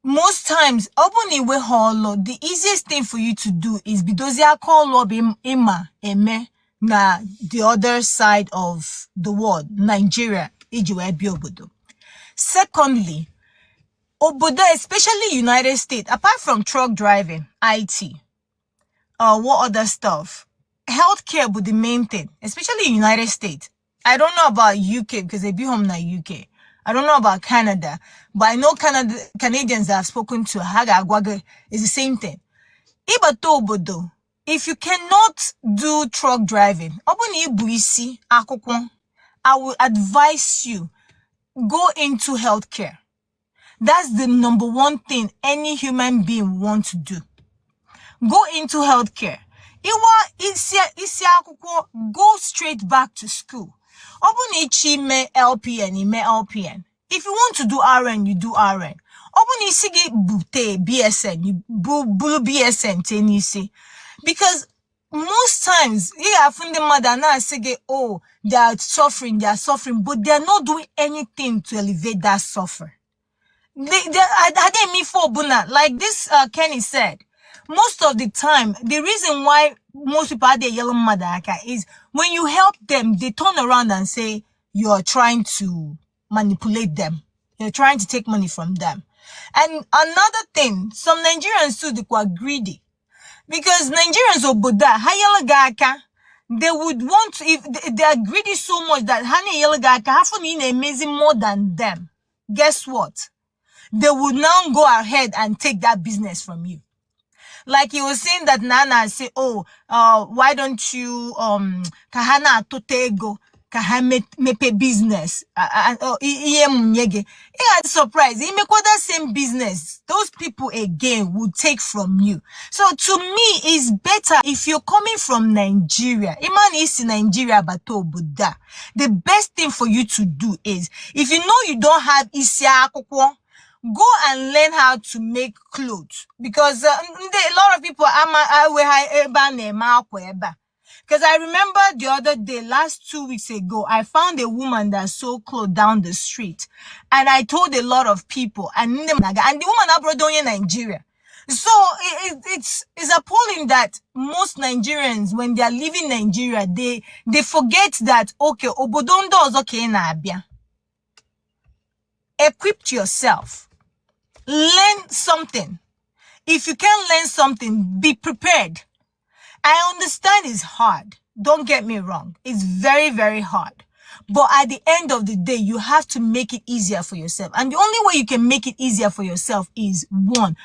most times, open we holo, the easiest thing for you to do is because you call ima eme na the other side of the world, Nigeria, ijiwe bi obodo. Secondly, obodo, especially United States, apart from truck driving, IT, what other stuff? Healthcare would the main thing, especially United States. I don't know about UK because they be home na UK. I don't know about Canada, but I know Canadians that I've spoken to, Haga Agwaga, is the same thing. Ibato obodo, if you cannot do truck driving, I will advise you, go into healthcare. That's the number one thing any human being wants to do. Go into healthcare. Go straight back to school. Me LPN. If you want to do RN, you do RN. BSN, you bulu BSN tenisi. Because most times, oh, they are suffering, but they are not doing anything to elevate that suffer. Like this Kenny said, most of the time, the reason why most people are the yellow madaka is when you help them, they turn around and say you're trying to manipulate them. You're trying to take money from them. And another thing, some Nigerians too, they were greedy. Because Nigerians oboda, they would want to, if they are greedy so much that amazing more than them. Guess what? They would now go ahead and take that business from you. Like he was saying that Nana say, oh, why don't you kahana totego mepe business? Surprise. He make that same business. Those people again would take from you. So to me, it's better if you're coming from Nigeria. Iman is in Nigeria, but Buddha. The best thing for you to do is, if you know you don't have Isia Akokwo, go and learn how to make clothes, because a lot of people because I remember the other day, last 2 weeks ago, I found a woman that sold clothes down the street, and I told a lot of people, and the woman abroad in Nigeria. So it's appalling that most Nigerians, when they are leaving Nigeria, they forget that okay, obodondo is okay na abia. Equip yourself. Learn something. If you can learn something, be prepared. I understand it's hard. Don't get me wrong. It's very, very hard. But at the end of the day, you have to make it easier for yourself. And the only way you can make it easier for yourself is, one,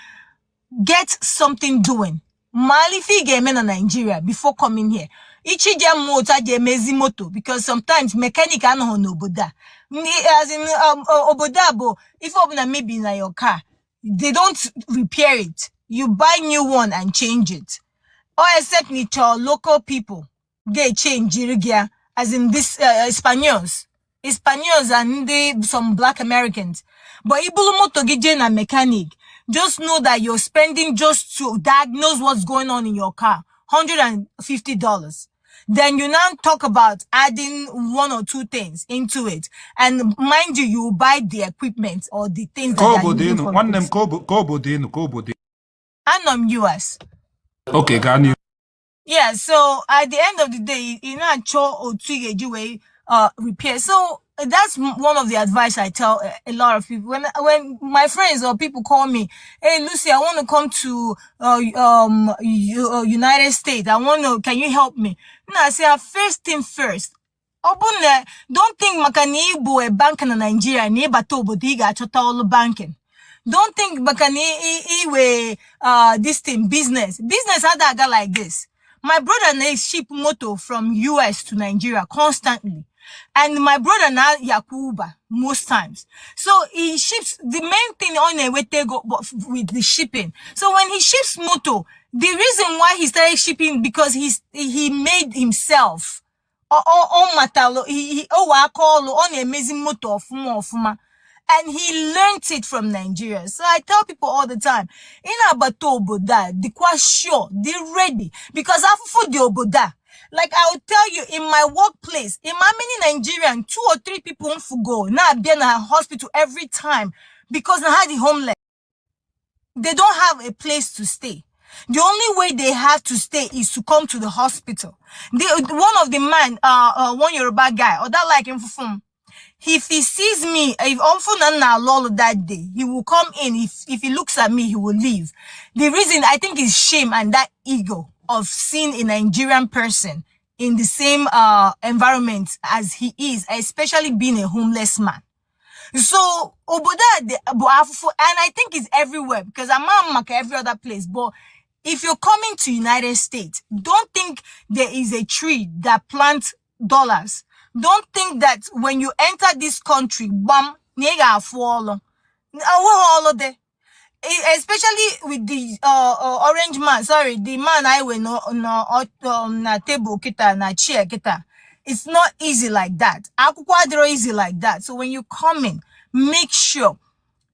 get something doing. Malifi game in Nigeria before coming here. Because sometimes mechanic I know no boda. As in obodabo, if open maybe in your car, they don't repair it. You buy new one and change it. Or except local people, they change Irigia, as in this Spaniards and some black Americans. But ibulumoto gijena mechanic, just know that you're spending just to diagnose what's going on in your car, $150. Then you now talk about adding one or two things into it. And mind you buy the equipment or the things that are needed for it. I'm US. Okay, got you. Yeah, so at the end of the day, you know, repair. So that's one of the advice I tell a lot of people. When my friends or people call me, hey Lucy, I want to come to United States. Can you help me? No, I say first thing first. Don't think makanibu a bank in Nigeria, neighbor tobo diga chotolo banking. Don't think makani this thing business. Business had a like this. My brother ship motor from US to Nigeria constantly. And my brother now Yakuba most times. So he ships the main thing on a way to go with the shipping. So when he ships motor, the reason why he started shipping because he made himself on amazing motor of and he learned it from Nigeria. So I tell people all the time, in Abato Oboda, the quite sure, they're ready. Because after the Oboda, like I will tell you, in my workplace, in my many Nigerian, 2 or 3 people won't go. Now I've been in a hospital every time because I had the homeless. they don't have a place to stay. The only way they have to stay is to come to the hospital. One of the man, one Yoruba guy, or that like him from, if he sees me, if often that day, he will come in. If he looks at me, he will leave. The reason I think is shame and that ego of seeing a Nigerian person in the same environment as he is, especially being a homeless man. So oboda and I think it's everywhere because I'm not every other place. But if you're coming to United States, don't think there is a tree that plants dollars. Don't think that when you enter this country, bam, nigga fall. All of the, especially with the orange man. Sorry, the man I will na table kita na chair kita. It's not easy like that. Akwukwadro easy like that. So when you come in, make sure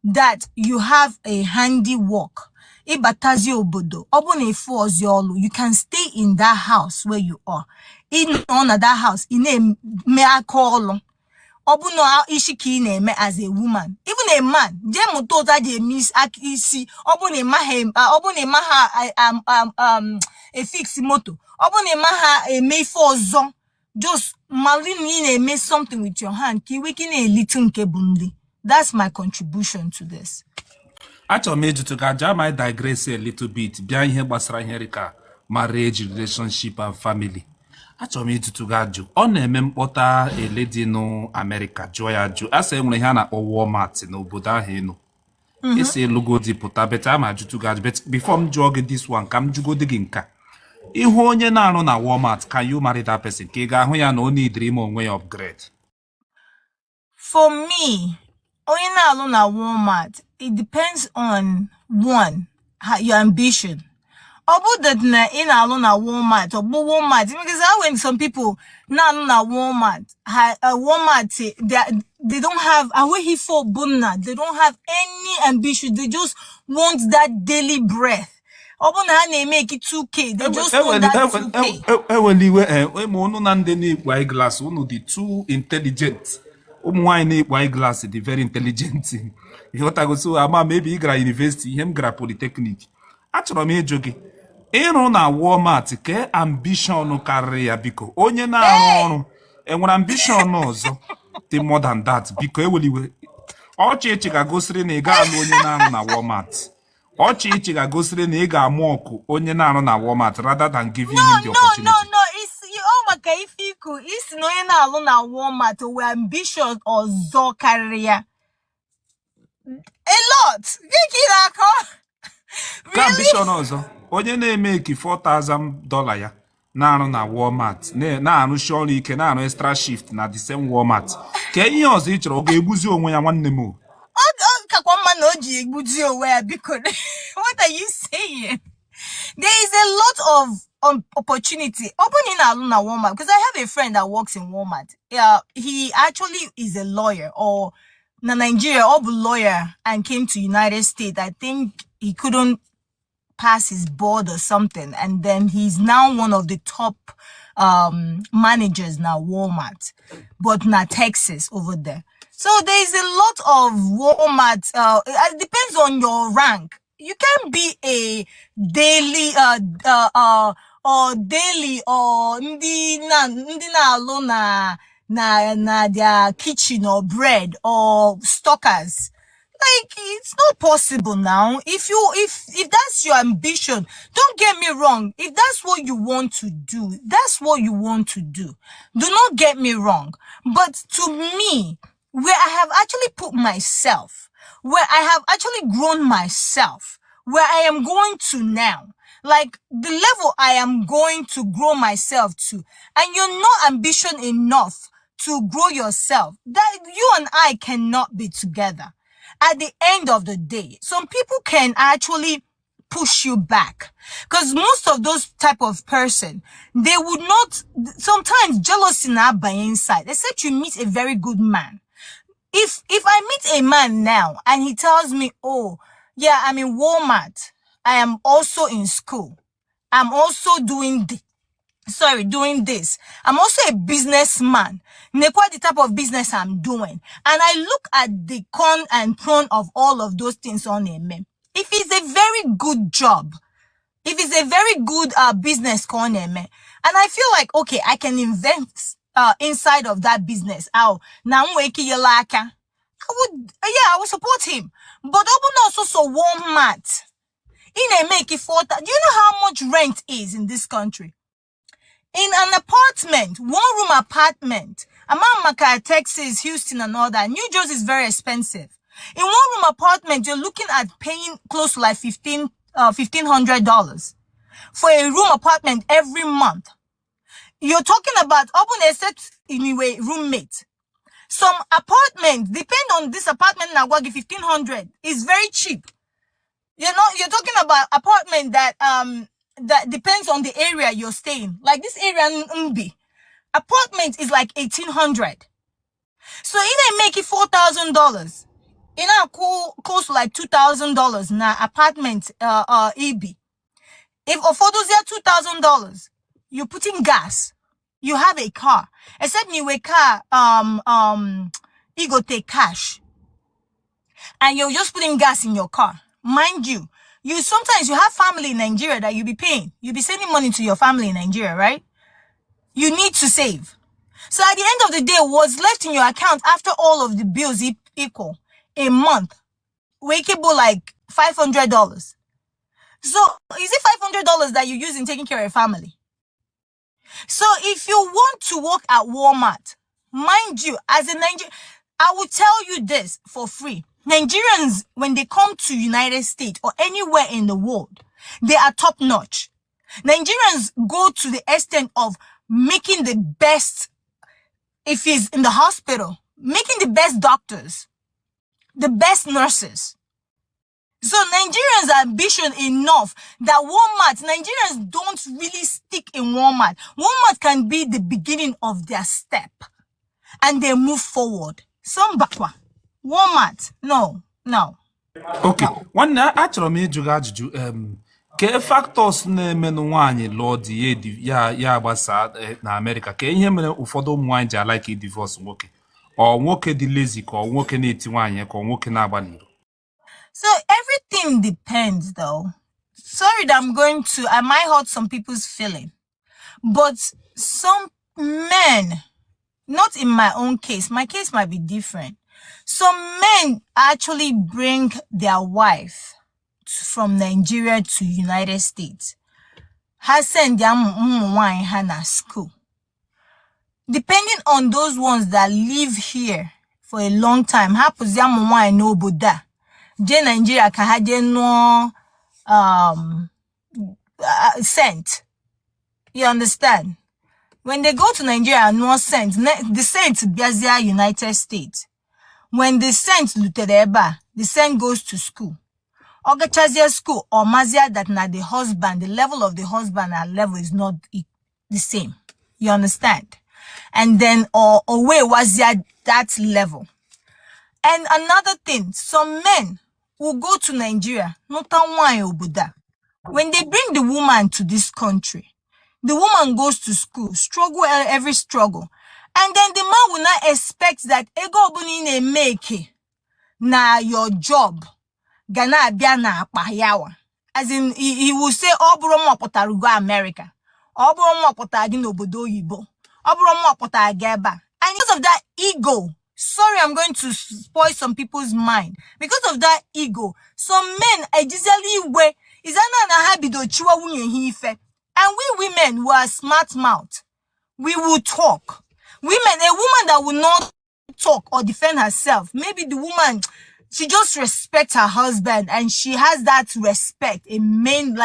that you have a handy work. Ibatazi obodo. Obone force yolu. You can stay in that house where you are. In on that house, in a me call. Obuno ishiki name as a woman. Even a man. Jemu tota je miss akisi. Obone mahem. Obone maha a fixed moto. Obone maha a may for zone. Just malini make something with your hand. Kiwiki a little kebundi. That's my contribution to this. Actually, major to Gaja might digress a little bit. Behind here, Basra Herika, marriage, relationship, and family. Actually, major to Gajo. On a memota a lady no America, Joya Ju. I say, Mlehana or Walmart, no Buddha Heno. It's a logo di puta, but I'm a to Gaj. But before I'm jogging this one, come to go digging. If onye na no na Walmart, can you marry that person? Kiga hoya no need dream on way upgrade. For me, onye na na Walmart, it depends on one, your ambition. Obu that na in na Walmart or Walmart because I when some people na Walmart, they don't have away he for bunna. They don't have any ambition. They just want that daily breath. They make it 2K. They just want that 2K. Glass, the too intelligent. White glass, the very intelligent. What I go so ama maybe gra university, him gra polytechnic. Actually, me joke. Na Walmart ke ambition no career biko. Onye na onu. And when ambition no so, the more than that because we oche ga gosiri na ga onye na Walmart. Ochi ga gosiri na ga amoku onye na Walmart rather than giving him the opportunity. No. It's no na Walmart or ambition or zo career. A lot. Really? Ambition also. Onye na-make $4,000 ya na Walmart. Na surely ike na extra shift na the same Walmart. Ke ihe ọzọ ịchọrọ ọ ga-egbuzi onwe ya nwanne m. What are you saying? There is a lot of opportunity. Opening a Walmart because I have a friend that works in Walmart. He actually is a lawyer or na Nigeria lawyer and came to United States. I think he couldn't pass his board or something, and then he's now one of the top managers now Walmart, but not Texas over there. So there is a lot of Walmart. It depends on your rank. You can be a daily or daily or ndi na alona na their kitchen or bread or stockers. Like, it's not possible now. If that's your ambition, don't get me wrong. If that's what you want to do, that's what you want to do. Do not get me wrong. But to me, where I have actually put myself, where I have actually grown myself, where I am going to now, like the level I am going to grow myself to, and you're not ambition enough to grow yourself, that you and I cannot be together. At the end of the day, some people can actually push you back because most of those type of person, they would not, sometimes jealousy not by inside, except you meet a very good man. If I meet a man now and he tells me, oh yeah, I'm in Walmart, I am also in school, I'm also doing this. I'm also a businessman. What the type of business I'm doing. And I look at the con and pro of all of those things on him. If it's a very good job, if it's a very good business and I feel like, okay, I can invest inside of that business. I would, I would support him. But open also so Walmart. In a make it for that. Do you know how much rent is in this country? In an apartment, 1-room apartment, Amamaka, Texas, Houston, and all that, New Jersey is very expensive. In 1-room apartment, you're looking at paying close to like $1,500 for a room apartment every month. You're talking about open except anyway roommate. Some apartment, depend on this apartment now, give 1,500. It's very cheap. You're talking about apartment that that depends on the area you're staying. Like this area in Umbi, apartment is like 1,800. So it make it $4,000. In a close to like $2,000 na apartment EB. If for those $2,000, you put in gas, you have a car. Except you a car you go take cash. And you're just putting gas in your car. Mind you, sometimes you have family in Nigeria that you'll be paying. You'll be sending money to your family in Nigeria, right? You need to save. So at the end of the day, what's left in your account after all of the bills equal a month, wakeable like $500. So is it $500 that you use in taking care of your family? So if you want to work at Walmart, mind you, as a Nigerian, I will tell you this for free. Nigerians, when they come to United States or anywhere in the world, they are top notch. Nigerians go to the extent of making the best, if he's in the hospital, making the best doctors, the best nurses. So Nigerians are ambitious enough that Walmart, Nigerians don't really stick in Walmart. Walmart can be the beginning of their step and they move forward. Some bakwa. Walmart, no. Okay, one achọrọ m ịjụ gị ajụjụ ke factors na-eme nwaanyị lụọ di ya gbasa na America ka ihe mere ụfọdụ ụmụ nwaanyị ji alike divorce nwoke ọ nwoke dị lazy ka ọ nwoke na-eti nwaanyị ka ọ nwoke na-agbalị. So everything depends though. Sorry that I might hurt some people's feeling, but some men, not in my own case, my case might be different. Some men actually bring their wife from Nigeria to United States. Has sent their wine na school. Depending on those ones that live here for a long time, happens their wine no Buddha. Je Nigeria ka haje no cent. You understand? When they go to Nigeria, no cent. The cent biazia United States. When the cent lutereba, the cent goes to school. Ogachazia school or mazia that na the husband, the level of the husband and level is not the same. You understand? And then or where was that level? And another thing, some men will go to Nigeria, not Buddha. When they bring the woman to this country, the woman goes to school, struggle every struggle. And then the man will not expect that ego bunine make na your job. Gana biana payawa. As in, he will say, Obromo potarugo America. Obromo potagin obodo yibo. Obromo potageba. And because of that ego, sorry, I'm going to spoil some people's mind. Because of that ego, some men are easily way is an habido chua hife. And we women who are smart mouth, we will talk. Women, a woman that will not talk or defend herself, maybe the woman, she just respects her husband and she has that respect, a main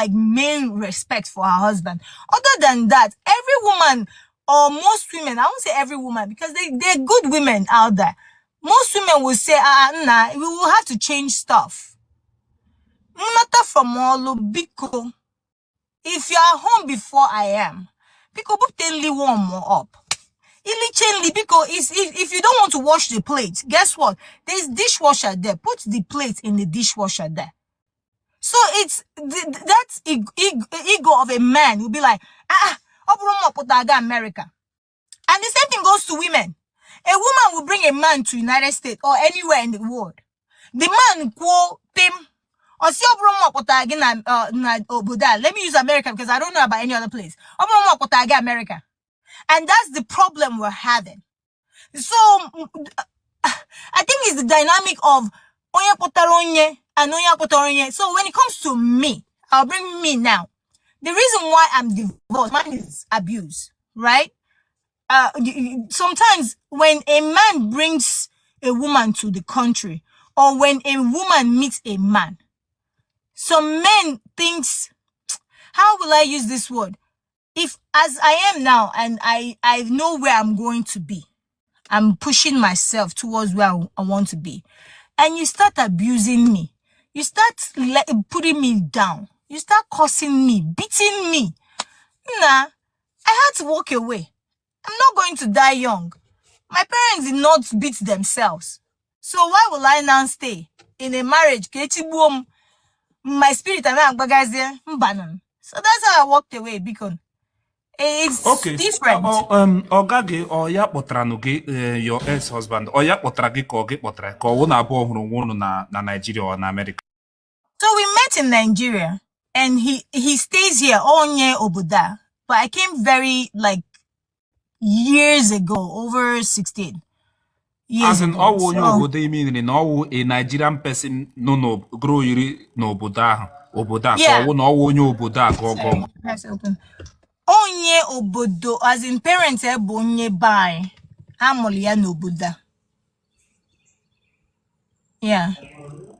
respect for her husband. Other than that, every woman or most women, I won't say every woman because they're good women out there. Most women will say, nah, we will have to change stuff. Matter from all, Biko. If you are home before I am, Biko, book warm more up. Because if you don't want to wash the plate, guess what? There's dishwasher there. Put the plate in the dishwasher there. So it's that ego of a man will be like, America. And the same thing goes to women. A woman will bring a man to United States or anywhere in the world. The man quo pim Let me use America because I don't know about any other place. America. And that's the problem we're having. So I think it's the dynamic of Onya Potaronye and Onya Potaronye. So when it comes to me, I'll bring me now. The reason why I'm divorced, mine is abuse, right? Sometimes when a man brings a woman to the country, or when a woman meets a man, some men thinks, how will I use this word? If as I am now and I know where I'm going to be, I'm pushing myself towards where I want to be, and you start abusing me, you start putting me down, you start cursing me, beating me, I had to walk away. I'm not going to die young. My parents did not beat themselves. So why will I now stay in a marriage? My spirit and so that's how I walked away, because it's Okay. different. Ọga gị ọ ya kpọtara nụ gị your ex-husband ọ ya kpọtara gị ka ọ gị kpọtara ka ọ wụ na abụọ hụrụ onwe unu na Nigeria or na America? So we met in Nigeria, and he stays here onye oboda, but I came very years ago, over 16 years As in ago. ọwụ onye obodo ime na ọwụ a Nigerian person nọ n'ogro yiri n'obodo ahụ obodo a ka ọwụ na ọwụ onye obodo a gọgọ. Onye obodo, as in parents bụ onye bai amụrụ ya n'obodo. Yeah.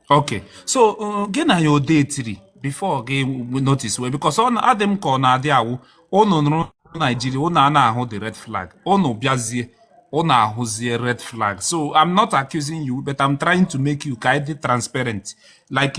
Okay. So gị na ya odetiri before gị notice well, because ọ adị m ka ọ na-adị awụ unu nụrụ Nigeria unu a na-ahụ the red flag, unu bịazie unu ahụzie red flag. So I'm not accusing you, but I'm trying to make you kind of transparent. Like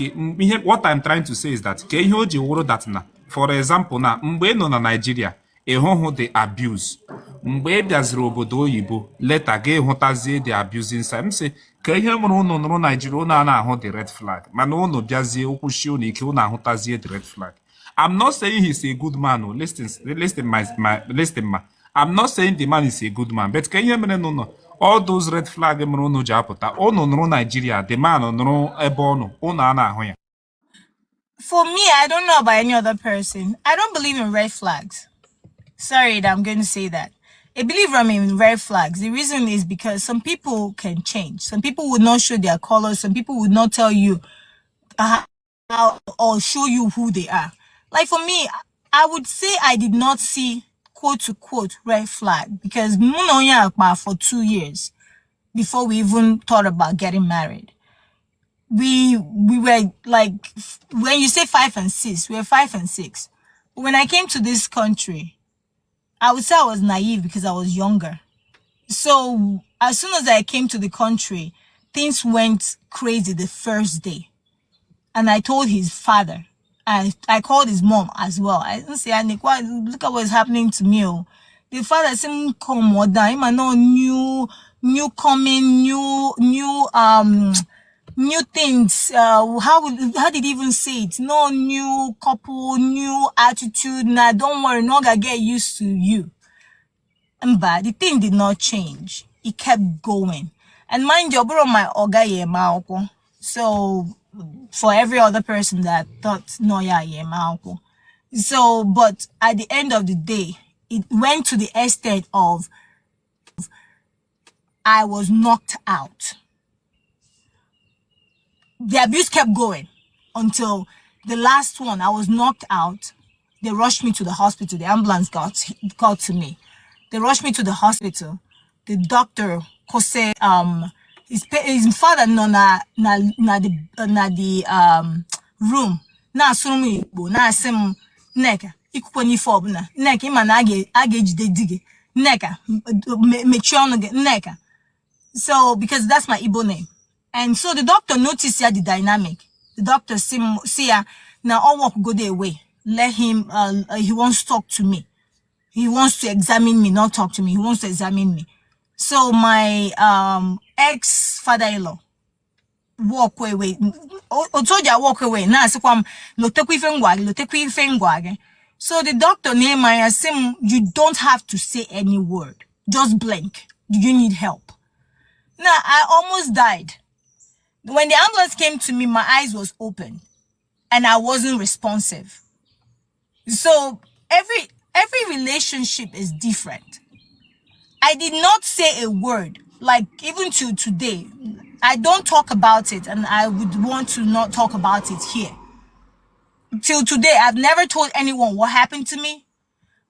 what I'm trying to say is that ka ihe o ji wụrụ that na, for example, na mgbe ị nọ na Nigeria ịhụhụ the abuse, mgbe ị bịaziri obodo oyibo leta gị hụtazie the abusing side. M sị ka ihe mụrụ unu nụrụ Nigeria unu a na-ahụ the red flag, mana unu bịazie okwuchi unu ike unu ahụtazie the red flag. I'm not saying he's a good man. Oh, listen, ma. I'm not saying the man is a good man, but can you remember all those red flags no japota? Oh no, Nigeria, the man no ebono, ona. For me, I don't know about any other person. I don't believe in red flags. Sorry that I'm going to say that. I believe in red flags. The reason is because some people can change. Some people would not show their colors. Some people would not tell you how or show you who they are. Like for me, I would say I did not see quote to quote red flag, because for 2 years before we even thought about getting married. We were like, when you say 5 and 6, we were 5 and 6. When I came to this country, I would say I was naive because I was younger. So as soon as I came to the country, things went crazy the first day. And I told his father, I called his mom as well. I didn't say, Nick, look at what's happening to me. The father said, come on, I'm no new coming, new things. How did he even say it? No new couple, new attitude. Nah, don't worry, not gonna get used to you. But the thing did not change. It kept going. And mind you, my oga. So for every other person that thought no so but at the end of the day, it went to the extent of I was knocked out. The abuse kept going until the last one. I was knocked out. They rushed me to the hospital. The ambulance got to me. They rushed me to the hospital. The doctor said his father na the room na asụrụ m Igbo na asị m Nneka ikuku n'ife ọbụla Nneka ịma na a ga-ejide di gị Nneka mechie ọnụ gị Nneka. So because that's my Igbo name, and so the doctor noticed the dynamic. The doctor see now all work go their way. Let him he wants to talk to me. He wants to examine me, not talk to me. He wants to examine me. So my ex-father-in-law walk away. Otoja walk away. Na asikwam lotekwi ife ngwage. So the doctor Nehemiah said, you don't have to say any word. Just blink. Do you need help? Now I almost died. When the ambulance came to me, my eyes was open. and I wasn't responsive. So every relationship is different. I did not say a word, like even to today. I don't talk about it, and I would want to not talk about it here. Till today, I've never told anyone what happened to me.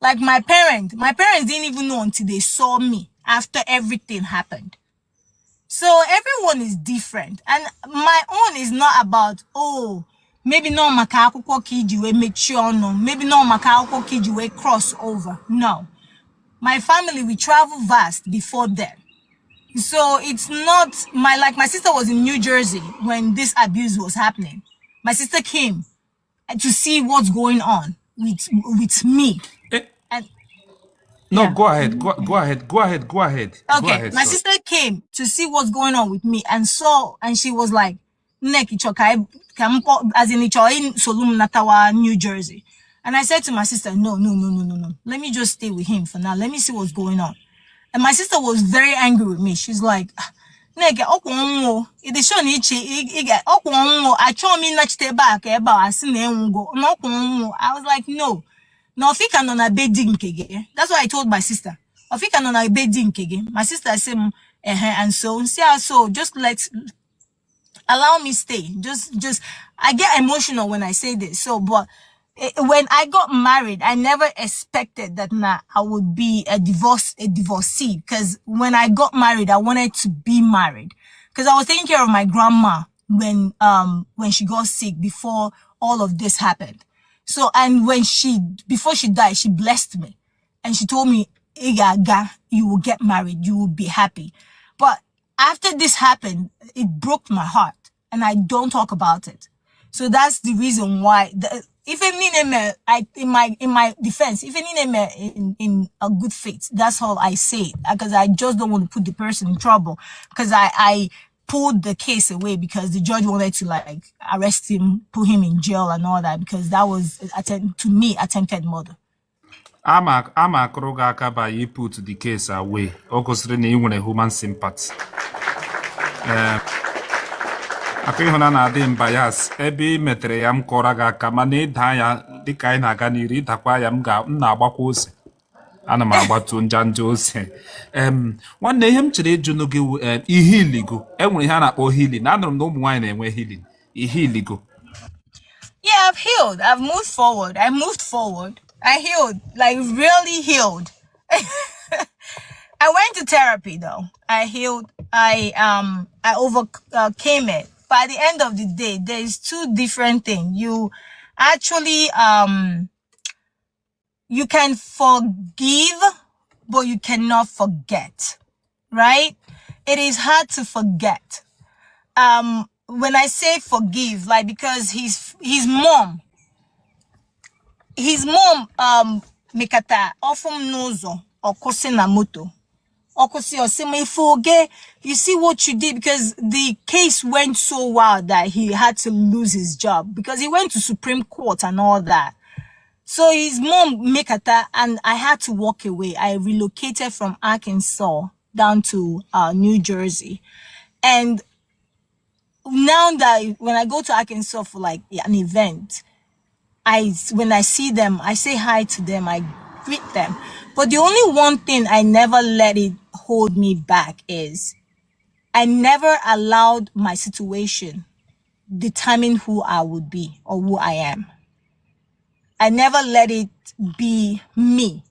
Like my parents didn't even know until they saw me after everything happened. So everyone is different. And my own is not about, oh, maybe no makako kijiwe mature, no, maybe no makako kijiwe cross over. No. My family, we travel vast before then. So it's not my sister was in New Jersey when this abuse was happening. My sister came to see what's going on with me. And no, yeah. go ahead. Go ahead. Okay, Go ahead, my sir. sister came to see what's going on with me and she was like, "Nek ichoka as in in Solum Natawa, New Jersey." And I said to my sister, no. Let me just stay with him for now. Let me see what's going on. And my sister was very angry with me. She's like, "Neke okwonwo, it show ni okwonwo, I show me nachite back eba asine enwo no okwonwo." I was like, "No. No, if can on a bedding kege." That's what I told my sister. If can on a bedding kege. My sister said, and so just allow me stay. Just I get emotional when I say this. So, but when I got married, I never expected that I would be a divorcee. Because when I got married, I wanted to be married. Because I was taking care of my grandma when she got sick before all of this happened. So, and before she died, she blessed me. And she told me, "Igaga, you will get married. You will be happy." But after this happened, it broke my heart. And I don't talk about it. So that's the reason why, in my defense, even in a good faith, that's all I say. Because I just don't want to put the person in trouble. Because I pulled the case away because the judge wanted to like arrest him, put him in jail and all that, because that was to me attempted murder. I'm a kroga akaba you put the case away. Okosre na inwere human sympathy. Akihona na adị bias ebe metere ya m kọrọ gị aka mana ịda ya dịka anyị na-aga n'iru ịdakwa ya m na-agbakwa ose. Ana m agbatu njanja ose. Nwanne ihe m chere ịjụ n'oge ihe iligo enwere ihe a na-akpọ healing. Anụrụ m na ụmụ nwaanyị na-enwe healing. Ihe iligo. Yeah, I've healed. I've moved forward. I healed, like really healed. I went to therapy though. I healed. I overcame it. By the end of the day, there is two different things. You actually you can forgive, but you cannot forget, right? It is hard to forget. When I say forgive, like because his mom Mikata often nozo or kosina moto. You see what you did, because the case went so wild that he had to lose his job because he went to Supreme Court and all that. So his mom Mikata, and I had to walk away. I relocated from Arkansas down to New Jersey. And now that when I go to Arkansas for like an event, when I see them, I say hi to them, I greet them. But the only one thing I never let it hold me back is I never allowed my situation determine who I would be or who I am. I never let it be me.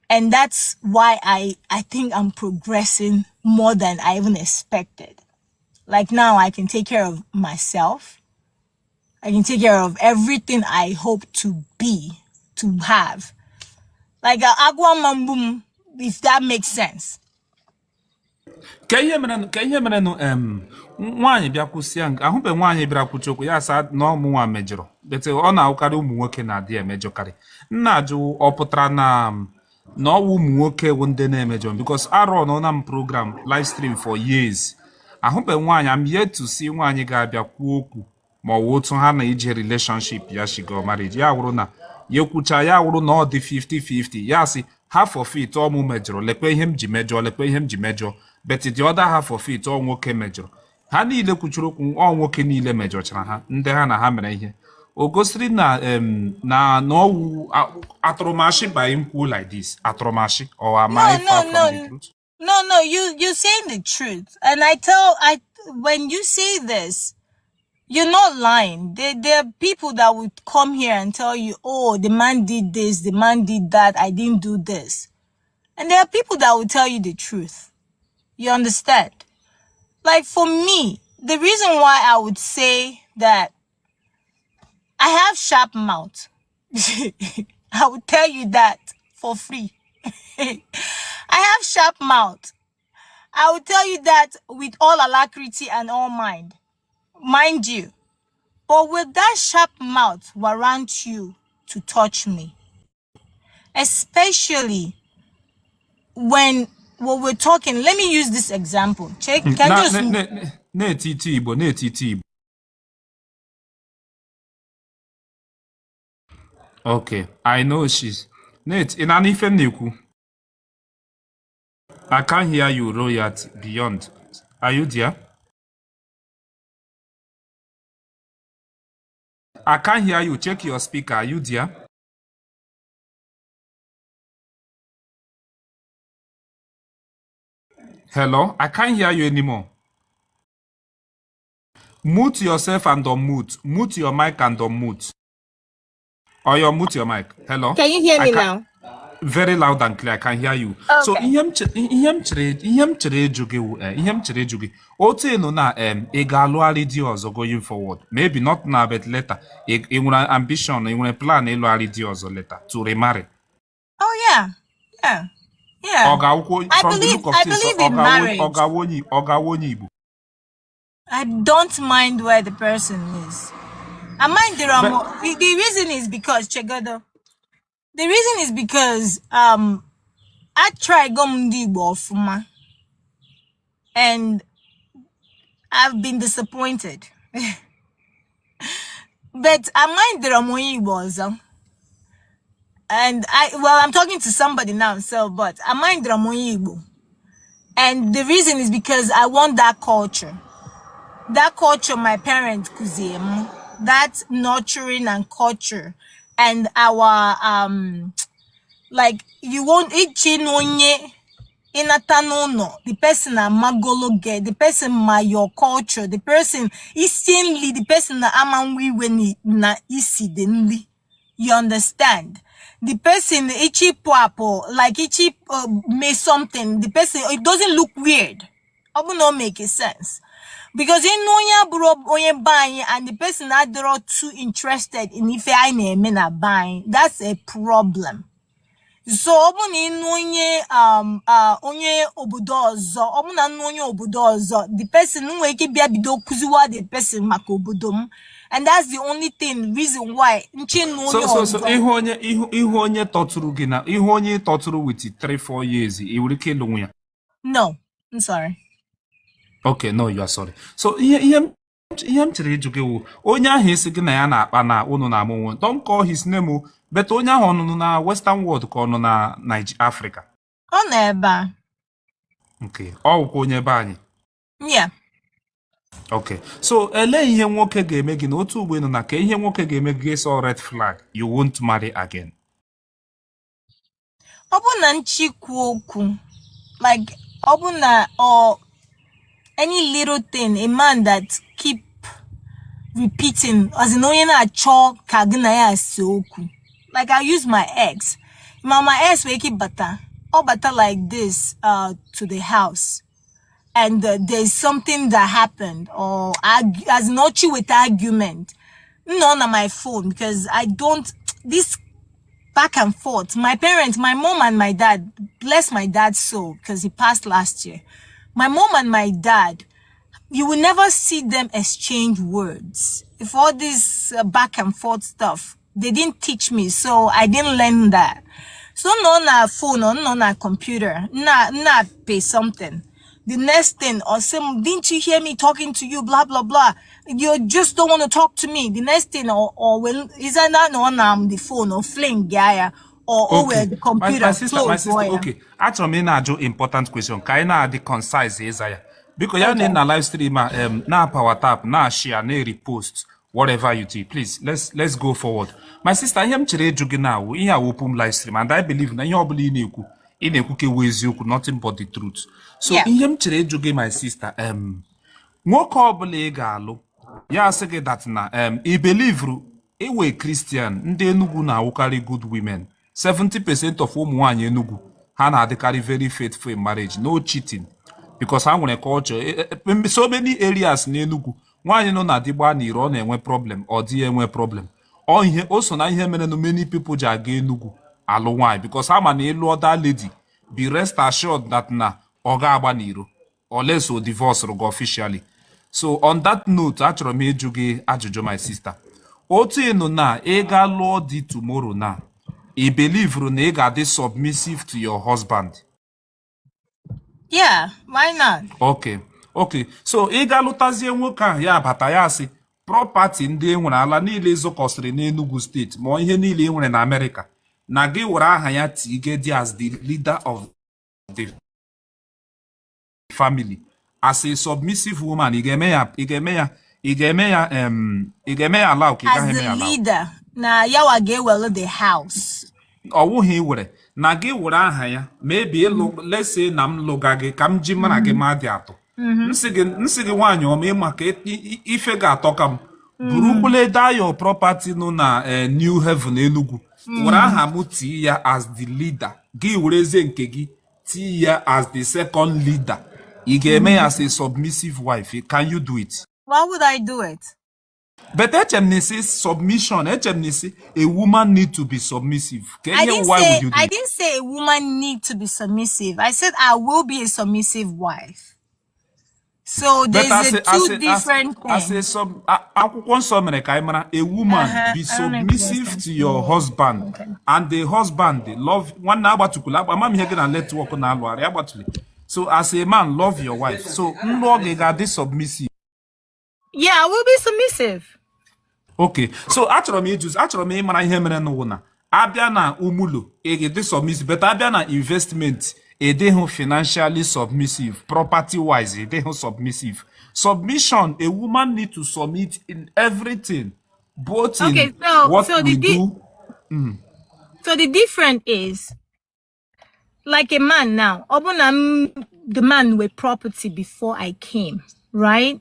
And that's why I think I'm progressing more than I even expected. Like now I can take care of myself. I can take care of everything I hope to be, to have. Like agwa mambum, if that makes sense. Ka ihe mere nwaanyị bịa kwụsịa nke ahụbe nwaanyị bịara kwuchokwu ya asa na ọmụ nwa mejọrọ bete ọ na-awụkarị ụmụ nwoke na-adị emejọkarị. Nna ajụ ọ pụtara na ọwụ ụmụ nwoke bụ ndị na-emejọ because I run on am program live stream for years. Ahụbe nwaanyị, I'm yet to see nwaanyị ga-abịa kwuo okwu ma ọ wụ otu ha na ije relationship ya shigo marriage ya wụrụ na ya kwucha ya wụrụ na ọ dị 50-50 ya si half of it ọmụ mejọrọ lekwe ihe m ji mejọ but the other half of it ọ nwoke mejọrọ. ha niile kwuchiri okwu ọ nwoke niile mejọchara ha ndị ha na ha mere ihe o gosiri na na ọwụ atụrụmashi by him kwuo like this atụrụmashi or am I far from the truth? No, you're saying the truth. And when you say this, you're not lying. There are people that would come here and tell you, oh, the man did this, the man did that, I didn't do this. And there are people that will tell you the truth. You understand? Like for me, the reason why I would say that I have sharp mouth, I would tell you that for free. I have sharp mouth. I will tell you that with all alacrity and all mind you. But will that sharp mouth warrant you to touch me? Especially when we're talking, let me use this example. Check. Okay, I know she's Nate in an ifem. I can't hear you, Royat, beyond. Are you there? I can't hear you. Check your speaker. Are you there? Hello? I can't hear you anymore. Mute yourself and unmute. Mute your mic and unmute. Or you mute your mic. Hello? Can you hear me now? Very loud and clear. I can hear you. Okay. So ihem chere ejugi otu no na ị ga-alụgharị di ọzọ going forward, maybe not now but later. Ị nwere ambition, ị nwere plan ịlụgharị di ọzọ later to remarry. Oh yeah. I believe in marriage. I don't mind where the person is. I mind the reason is because Chegodo. The reason is because I try Igbo and I've been disappointed. But I mind the Igbo. And I'm talking to somebody now, but I mind the Igbo. And the reason is because I want that culture. That culture my parents kuziem, that nurturing and culture. And our like you won't onye inatanono, the person na magologe, the person ma your culture, the person instantly, the person na amanwi when na isi denli. You understand? The person ichi poapo, like ichi made something, the person, it doesn't look weird. I will not make sense. Because you know buying and the person that they're too interested in if I name buying, that's a problem. So onye obudozo, the person who bido kuziwa the person makobudum, and that's the only reason why. So ihu onye toturu gị na ihu onye toturu with 3-4 years, he will kill you. No, I'm sorry. Okay, no, you are sorry. So ihe chere ejuge onye ahụ esi gị na ya na-akpa na unu na amụnwe. Don't call his name, but onye ahụ ọnụnụ na Western world ka ọnụ na Africa. Ọ na ebe a. Okay, ọ wụkwa onye ebe anyị. Yeah. Okay, so ele ihe nwoke ga-eme gị na otu ugbo enu na ka ihe nwoke ga-eme gị so red flag, you won't marry again. Ọ bụ na nchikwu okwu, like ọ bụ na any little thing, a man that keep repeating, as in like I use my ex. My ex will keep butter like this to the house. And there's something that happened, or as not you with argument. None on my phone, because I don't, this back and forth. My parents, my mom and my dad, bless my dad's soul, because he passed last year. My mom and my dad, you will never see them exchange words. If all this back and forth stuff, they didn't teach me, so I didn't learn that. So no na phone or no na computer, na pay something. The next thing, or some, didn't you hear me talking to you, blah, blah, blah. You just don't want to talk to me. The next thing, or when, is that not on the phone, or fling, guy, or where the computer. My sister, okay. Actually, I have an important question. Can I the concise Isaiah? Because you're in a live stream, now power tap, now share, now repost, whatever you do. Please, let's go forward. My sister, I am chere jogging now. In your open live stream, and I believe na you believe in a cookie ways you could nothing but the truth. So Yeah. in him chere jogging, my sister, nwoke ọbụla ị ga-alụ ya sị gị that na I believe iwe Christian ndị Enugu na-awụkarị good women 70% of ụmụ nwaanyị Enugu ha na-adịkarị very faithful in marriage, no cheating, because ha nwere culture so many areas na Enugu nwaanyị nọ na dịgba n'iro ọ na-enwe problem ọ dị enwe problem o so na ihe mere na many people ji aga Enugu alụ nwaanyị because ha ma na ịlụ other lady be rest assured that na ọ ga-agba n'iro unless o divorce go officially. So on that note, achọrọ m ịjụ gị ajụjụ my sister. Otu ịnụ na ị ga lụọ di tomorrow na I believe na ị ga-adị submissive to your husband. Yeah, why not? Okay. So ị ga lụtazie nwoke ahụ ya abata ya asị property ndị e nwere ala niile zụkọsịrị n'Enugu steeti ma ihe niile e nwere na America na gị were aha ya tige di as the leader of the family. As a submissive woman, ị ga-eme ya allow ka ị gaghị eme ya As the allow. leader, na yawa ga-ewere the house. Ọwụghị were na gị were aha ya maybe let's say na m lụga gị ka m ji mara gị ma dị atọ nsị gị nwaanyị ọma ịma ka ife ga-atọ ka m burukwule your property nọ na New Haven Enugu were aha m tii ya as the leader gị werezie nke gị tii ya as the second leader. You get me as a submissive wife. Can you do it? Why would I do it? But HMNC submission. HMNC a woman need to be submissive. I didn't say a woman need to be submissive. I said I will be a submissive wife. So there's two different things. A woman be submissive to your husband, and the husband love one network on. So as a man, love your wife. So this submissive. Yeah, I will be submissive. Okay. So actually me mana ihe mere no na. Abia na umulo, dey submissive, but abia na investment, dey financially submissive, property wise, dey submissive. Submission, a woman need to submit in everything, both in what we do. So the difference is, like a man now, I'm the man with property before I came, right?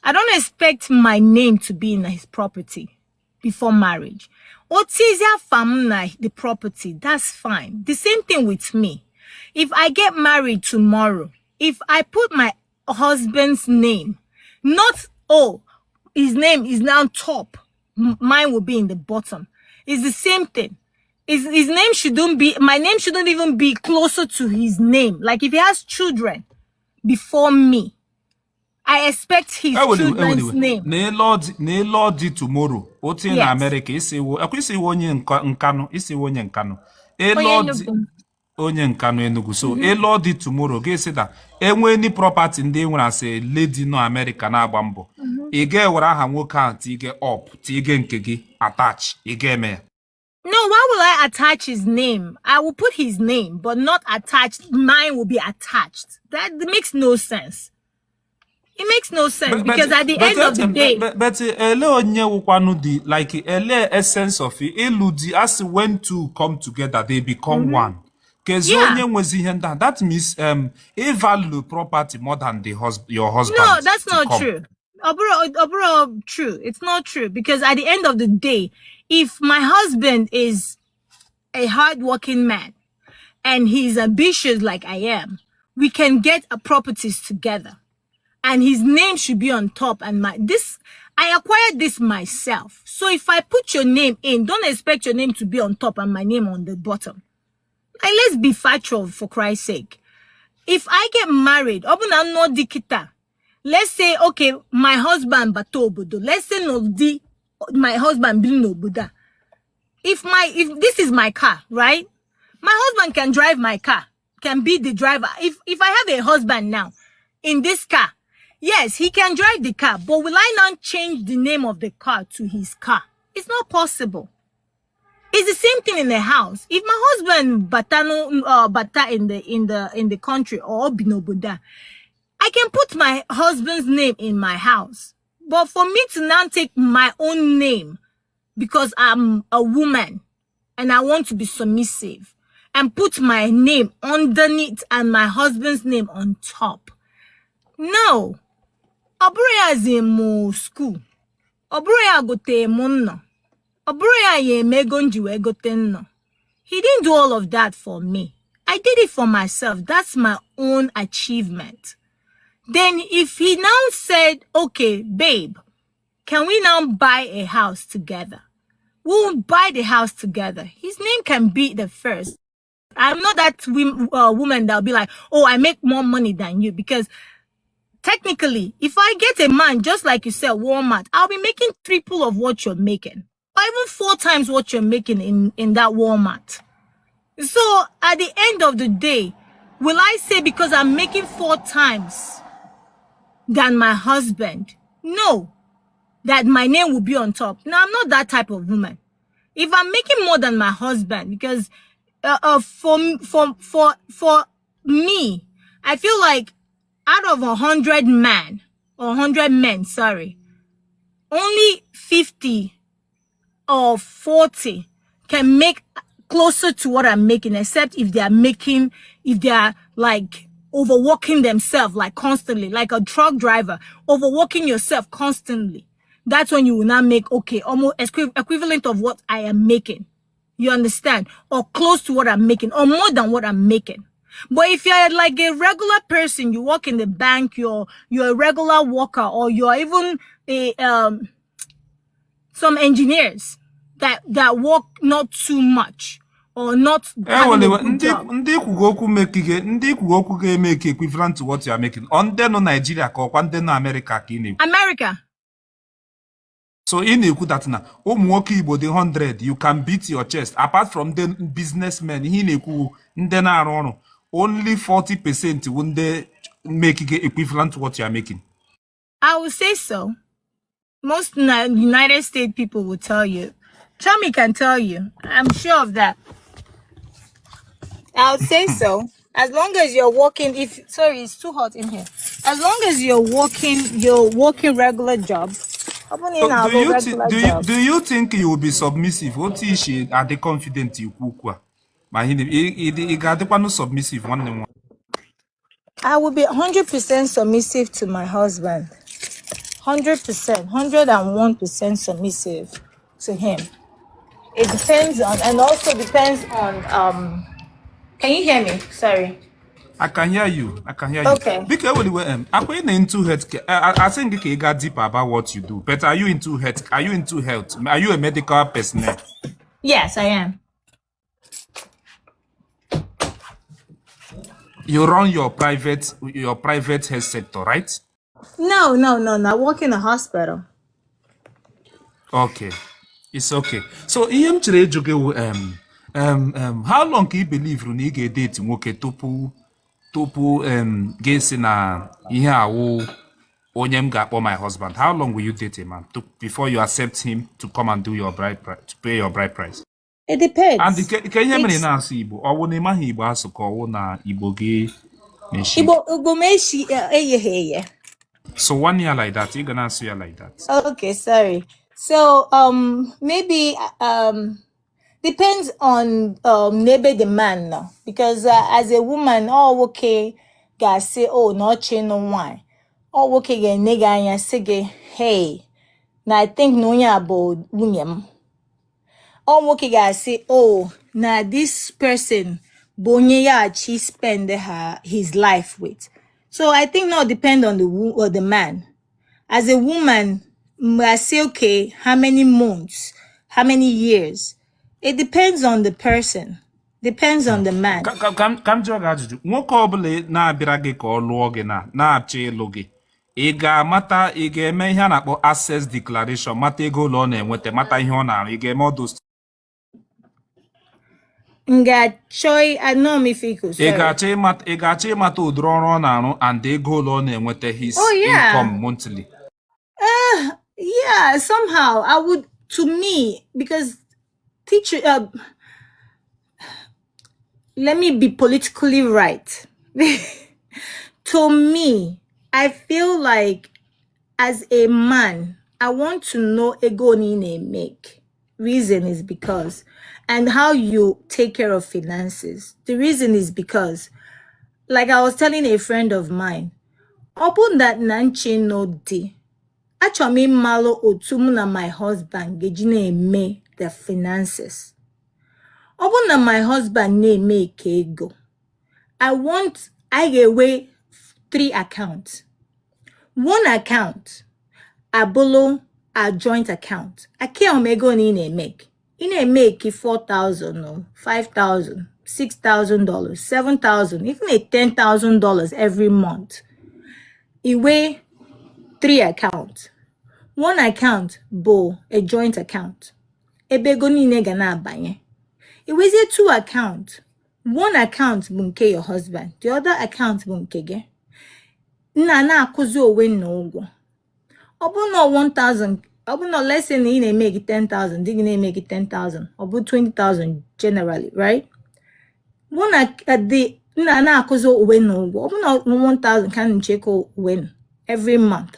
I don't expect my name to be in his property before marriage. Otizia famna the property, that's fine. The same thing with me. If I get married tomorrow, if I put my husband's name, not, his name is now top, mine will be in the bottom. It's the same thing. His name shouldn't be, my name shouldn't even be closer to his name. Like if he has children before me, I expect his children's name. Ne Lord tomorrow. Oti in America, isi onye nkano, isi onye nkano. Onye nkano Enugu. So Lord tomorrow, ge say that enwe any property ndị nwere as a lady no America na agba mbọ. Ị ga were aha nwoke ahụ tige up, tige nke gị attach, ị ga eme. No, why will I attach his name? I will put his name, but not attached. Mine will be attached. That makes no sense. It makes no sense because at the end of the day. But like essence of it, as when two come together, they become one. Because that means value property more than your husband. No, that's not true. Obro, true. It's not true because at the end of the day, if my husband is a hardworking man and he's ambitious like I am, we can get properties together. And his name should be on top. And I acquired this myself. So if I put your name in, don't expect your name to be on top and my name on the bottom. And let's be factual for Christ's sake. If I get married, let's say, okay, my husband Batobodo. Let's say my husband Bruno Buddha. If this is my car, right? My husband can drive my car, can be the driver. If I have a husband now in this car, yes, he can drive the car, but will I not change the name of the car to his car? It's not possible. It's the same thing in the house. If my husband Bata in the country or Binobuda, I can put my husband's name in my house. But for me to now take my own name because I'm a woman and I want to be submissive and put my name underneath and my husband's name on top. No. Obroya zemo school. Obroya gote munno. Obroya ye megonji we gote no. He didn't do all of that for me. I did it for myself. That's my own achievement. Then if he now said, okay, babe, can we now buy a house together? We'll buy the house together. His name can be the first. I'm not that woman that'll be like, oh, I make more money than you. Because technically, if I get a man, just like you said, Walmart, I'll be making triple of what you're making. Or even 4 times what you're making in that Walmart. So at the end of the day, will I say because I'm making 4 times than my husband? No. That my name will be on top. No, I'm not that type of woman. If I'm making more than my husband, because for me, I feel like out of 100 men, or 100 men, sorry, only 50 or 40 can make closer to what I'm making, except if they are like overworking themselves like constantly, like a truck driver, overworking yourself constantly. That's when you will not make, okay, almost equivalent of what I am making. You understand? Or close to what I'm making, or more than what I'm making. But if you're like a regular person, you work in the bank, you're a regular worker, or you're even some engineers that work not too much, or not having a good job. Ndị kwugo okwu ga-make equivalent to what you are making. On the no Nigeria ka ọkwa ndị no America ka ị na-ekwu. America. So ị na-ekwu that na ụmụ nwoke Igbo dị 100, you can beat your chest. Apart from the businessmen, ihe na-ekwu ndị na-arụ ọrụ, only 40% will they make equivalent to what you are making. I would say so. Most United States people will tell you. Tommy can tell you. I'm sure of that. I would say so. As long as you're working, sorry, it's too hot in here. As long as you're working regular jobs. So do you think you will be submissive? What is she? Are they confident you cook? Submissive one. I will be 100% submissive to my husband. 100%, 101% submissive to him. It depends on, and also depends on, can you hear me? Sorry. I can hear you. Okay. Because I'm into health. I think you got deep about what you do. But are you into health? Are you into health? Are you a medical personnel? Yes, I am. You run your private health sector, right? No. I work in a hospital. Okay. It's okay. So, how long can you believe you need a date tupu gesi na ihe awu onye m ga-akpọ my husband? How long will you date a man before you accept him to come and do your bride price, to pay your bride price? It depends. And can you mere na-asụ Igbo? Ọ wụ na ịmaghị Igbo asụ ka ọ wụ na Igbo gị meshi? Igbo meshi eye. So 1 year like that, you're gonna answer you like that. Okay, sorry. So maybe depends on maybe the man now, because as a woman, oh okay, guys say, oh no chain no why, oh okay, get nigga anya say, hey, now I think no ya about wunyam. Oh okay, guys say, oh now this person bonye ya she spend his life with. So I think now depend on the man. As a woman, I say okay, how many months, how many years? It depends on the person. Depends on the man. Kam jụọ gị ajụjụ. Nwoke ọbụla na-abịara gị ka ọ lụọ gị na-achọ ịlụ gị. Ị ga-eme ihe a na-akpọ access declaration, mata ego ụlọ ọ na-enweta, mata ihe ọ na-arụ. Ị ga-eme all those. Ị ga-achọ ịmata ụdịrị ọrụ ọ na-arụ and ego ụlọ ọ na-enweta, his income monthly. Yeah, somehow I would, to me, because teacher, let me be politically right. To me, I feel like as a man, I want to know ego ni make. Reason is because, and how you take care of finances. The reason is because, like I was telling a friend of mine, open that nanchi no di. Actually, malo otumuna my husband gejine me the finances. Open na my husband ne make ego. I get away 3 accounts. One account, abolo a joint account. I can't omego in make. In a make 4,000 or 5,000, $6,000, 7,000, even a $10,000 every month. Iwe 3 accounts. One account bo a joint account. Ebego ni ga na abanye. Iwezi 2 accounts. One account bunke your husband. The other account bunke ge. Na akuzi owe na ụgwọ. Obuno 1,000. Obuno let's say na make 10,000. Dig na make 10,000. Obu 20,000 generally, right? One at the na akuzi owe na ụgwọ. Obuno 1,000 can check win every month.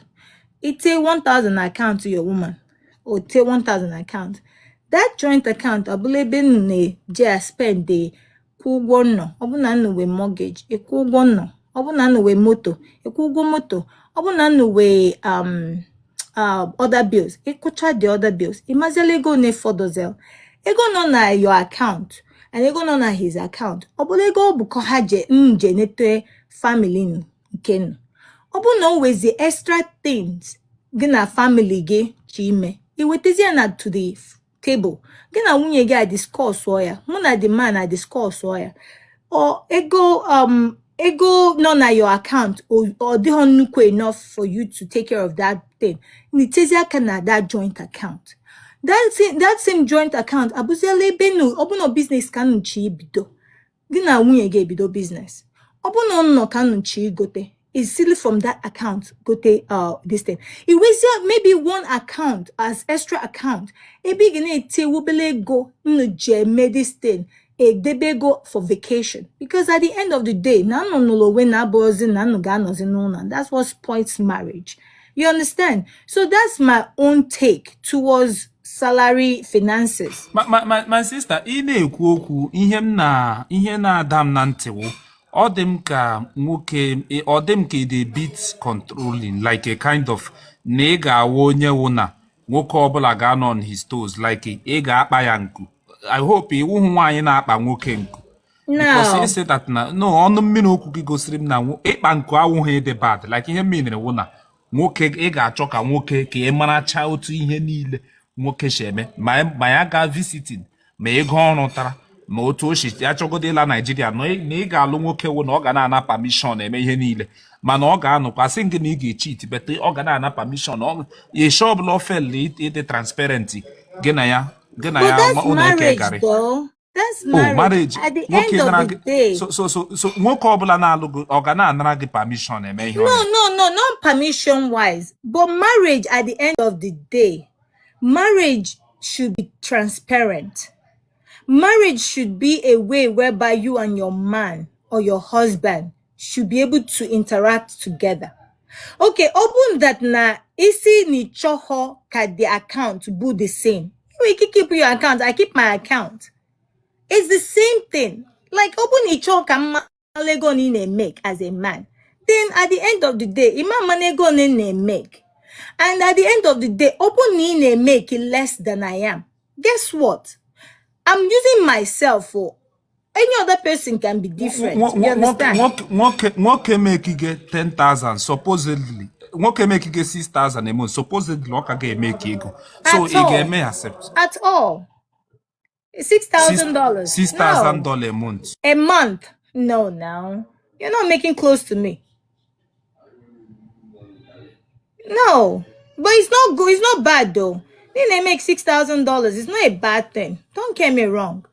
It take 1,000 account to your woman, or take 1,000 account. That joint account, abulebe ne je spend the kwụgwọ nọ. Ọbụna nnu we mortgage, kwụgwọ nọ. Ọbụna nnu we moto, kwụgwọ moto. Ọbụna nnu we other bills, kwụcha the other bills. Imazele ego ne fodozel. Ego nọ na your account, and ego nọ na his account. Ọbụla ego ọbụkọ ha je nje nete family nke nọ. Ọbụna always the extra things gina family ge chime. Iwetezi na to the table. Gina nwunye ge a discuss oya. Muna the man a discuss oya. Or ego no na your account or the nnukwu enough for you to take care of that thing. Nitezi aka na that joint account. That same joint account abuzele benu obuno business kanu chi bido. Gina nwunye ge bido business. Obuno no kanu chi gote. Is silly from that account go take this thing. It was maybe one account as extra account. A big in it wubele go no me this thing. A debe go for vacation. Because at the end of the day, nano no when abozin nano ganos in that's what spoils marriage. You understand? So that's my own take towards salary finances. My sister, na-ekwu okwu ihe na adam na ntiwo. Ọ dị m ka dị bit controlling, like a kind of na ị ga-awa onye wụ na nwoke ọbụla ga-anọ on his toes, like ị ga-akpa ya nku. I hope iwuhụ nwaanyị na-akpa nwoke nku. Because he said that no, ọnụ mmiri okwu gị gosiri m na ịkpa nku awụghị dị bad, like ihe mmiri wụ na nwoke ị ga-achọ ka nwoke ka ị maracha otu ihe niile nwoke sheme ma ya ga visiting ma ego ọrụ tara ma otu oshi achọgodo ịla Nigeria na ị ga-alụ nwoke wụ na ọ ga na-ana permission eme ihe niile mana ọ ga-anụkwa sị gị na ị ga-echit bete ọ ga na-ana permission ye sure ọbụla ofel ịdị transparent gị na ya ụlọ eke garị. That's marriage. At the end of the day. So nwoke ọbụla na-alụ gị ọ ga na-anara gị permission eme ihe No, not permission wise, but marriage at the end of the day, marriage should be transparent. Marriage should be a way whereby you and your man or your husband should be able to interact together. Okay, open that na isi ni choho ka the account be the same. You can keep your account, I keep my account. It's the same thing. Like open ni choho ka malego ni ne make as a man. Then at the end of the day, ima manego ni ne make. And at the end of the day, open ni ne make less than I am. Guess what? I'm using myself for any other person can be different. You understand? Nwoke make you get 10,000 supposedly. Nwoke make you get 6,000 a month. Supposedly, nwoke get make you go. So it may accept. At all. $6,000. $6,000 a month. A month? No, now. You're not making close to me. No. But it's not good. It's not bad though. Then they make $6,000. It's not a bad thing. Don't get me wrong.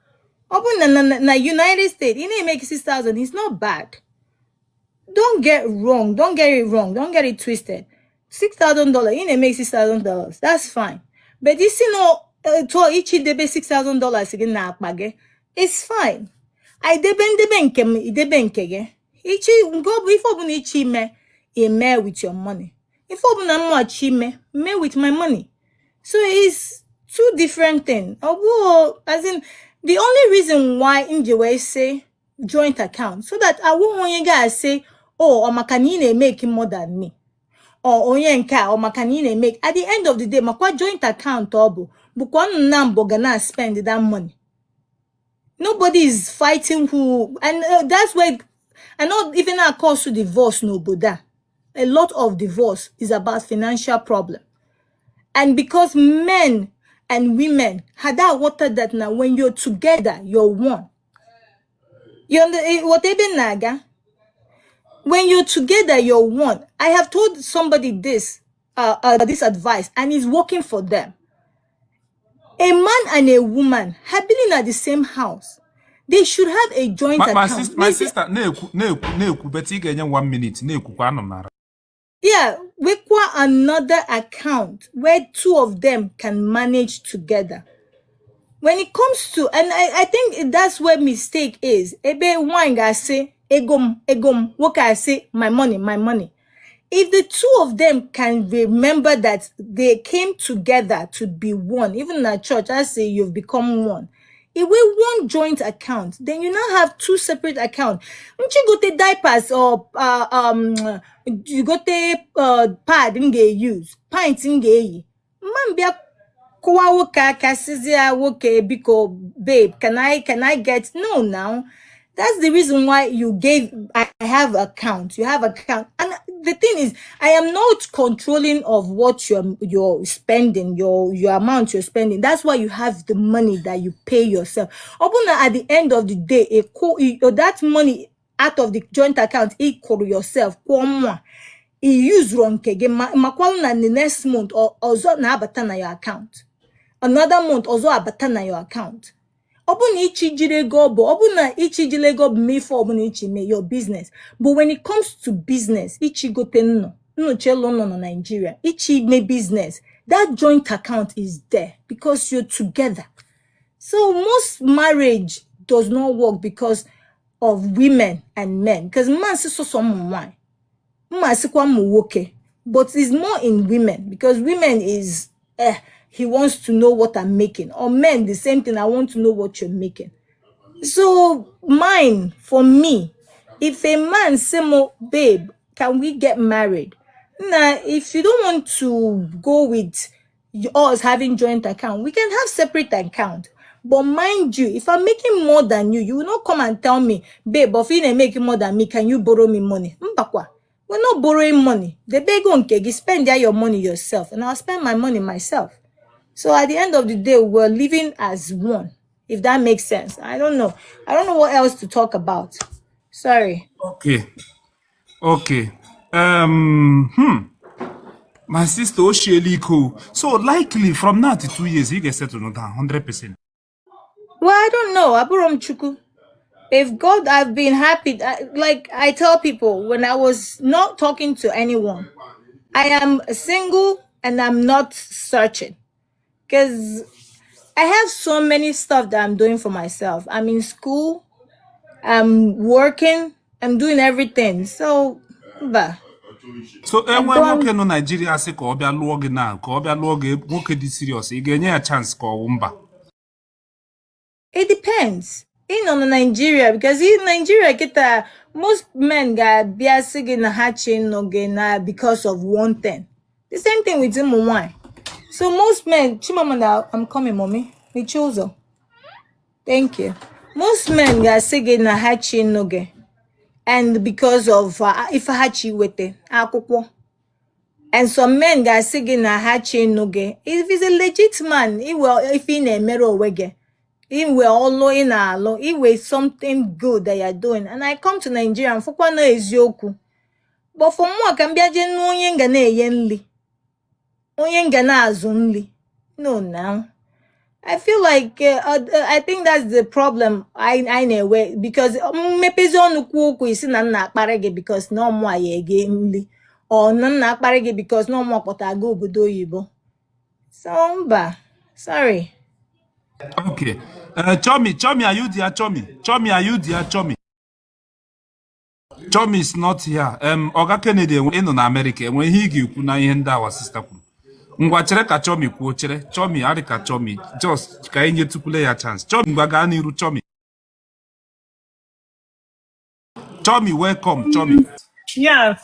Open na United States, you need make 6,000. It's not bad. Don't get it wrong. Don't get it twisted. $6,000. You need make $6,000. That's fine. But you see no to each debe $6,000 again na akpage. It's fine. I debe nke ge. Ichi go before bun ichi me. a male with your money. If I me with my money. So it's two different things. As in, the only reason why Injewe say joint account, so that I won't want you guys say, oh, Omakanine make more than me. Or Onyenka or Makanine make. At the end of the day, makwa joint account obo. Bukwan nambo gonna spend that money. Nobody is fighting who, and that's why I know even our cause to divorce no boda. A lot of divorce is about financial problem. And because men and women had that water that now when you're together, you're one. You understand what even naga? When you're together, you're one. I have told somebody this this advice, and it's working for them. A man and a woman have been in the same house. They should have a joint account. My sister, but you get 1 minute. Yeah, we require another account where two of them can manage together. When it comes to, and I think that's where mistake is. Ebe one guy say, egom, what can I say? My money, my money. If the two of them can remember that they came together to be one, even in a church, I say you've become one. If we one joint account, then you now have two separate accounts. Don't you go to diapers or you go to pad in get use, pint in get man be Kwa woka kasizia woke biko babe, can I get no now? That's the reason why you gave I have account. You have account. And the thing is, I am not controlling of what you're spending, your amount you're spending. That's why you have the money that you pay yourself. Obuna at the end of the day, that money out of the joint account equal yourself. Use wrong again. Makwala the next month or na abata na your account. Another month also abata na your account. Obuna ichijile gobo, obuna ichijile gobo me for obuna ichime your business. But when it comes to business, ichigote no chelo no Nigeria. Ichi me business. That joint account is there because you're together. So most marriage does not work because of women and men. Because man says so someone. But it's more in women because women is he wants to know what I'm making, or men the same thing. I want to know what you're making. So mine for me, if a man say, babe, can we get married? Now, if you don't want to go with us having joint account, we can have separate account. But mind you, if I'm making more than you, you will not come and tell me, babe, if you making more than me, can you borrow me money? We're not borrowing money. The beg on kegi, spend your money yourself, and I'll spend my money myself. So at the end of the day, we're living as one. If that makes sense. I don't know. I don't know what else to talk about. Sorry. Okay. My sister Oshiliko. So likely from now to 2 years, he gets settled down 100%. Well, I don't know. Aburam Chuku. If God, I've been happy. Like I tell people, when I was not talking to anyone, I am single and I'm not searching. Because I have so many stuff that I'm doing for myself. I'm in school. I'm working. I'm doing everything. So, So when working in Nigeria, say ko obia log na, ko obia log work di serious. You get a chance ko umba. It depends. In on Nigeria, because in Nigeria, most men got biasig in a hatching no because of one thing. The same thing with him wine. So most men, Chimamanda, I'm coming, mommy. Me choose. Thank you. Most men got sig in a hatching no and because of if a hachi wete akukwo. And some men got sig in a hatching no if he's a legit man, he will if in a mirror wege. We're all in our law. If something good that you're doing, and I come to Nigeria and fukwa na ezioku. But for more can be a onye nga na yenli. Onye nga na azunli. No, now. I feel like I think that's the problem. I know because mepezi onu isi na nna akparege because no more yege nli, or nna akparege because no more kpota go obodo oyibo. So sorry. Okay. Chomi, are you there, Chomi? Chomi, are you there, Chomi? Chomi is not here. Oga Kennedy ịnọ na America enwe ihe ị ga-ekwu na ihe ndị awa sista kwuru. Ngwa chere ka Chomi kwuo chere. Chomi adị ka Chomi. Just ka enye tupule ya chance. Chomi ngwa gaa n'iru Chomi. Chomi, welcome, Chomi. Yeah.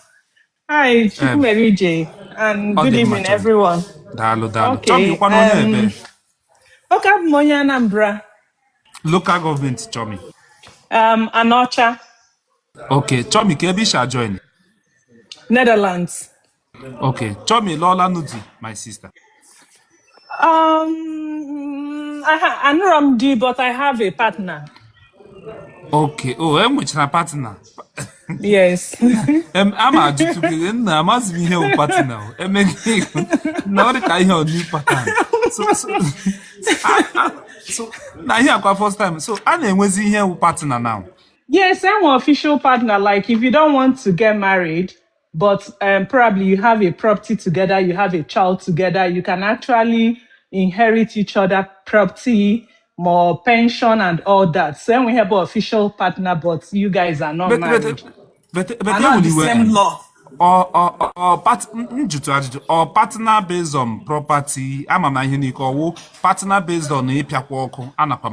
Hi, Chukwumerije, and good evening, everyone. Daalụ, daalụ. Okay. Chomi, ụkwanụ onye ebe? Okay, I'm onye Anambra. Local government, Chomi. Anocha, Okay, Chomi, ka ebe isha join? Netherlands. Okay, Chomi, Lola Nudi, my sister. I'm not D, but I have a partner. Okay, oh, which na partner? Yes. Ama ajụtụ gị nna amazi m ihe wụ partner. Emeghị na ọ dị ka ihe new pattern. So na ihe akwa first time. So a na-enwezi ihe wụ partner now. Yes, I'm an official partner. Like if you don't want to get married, but probably you have a property together, you have a child together, you can actually inherit each other property, more pension and all that. So we have an official partner, but you guys are not married. But are not the same law. Or partner based on property. Ama na ihe n'ike ọwụ partner based on ịpịakwa ọkụ anakwa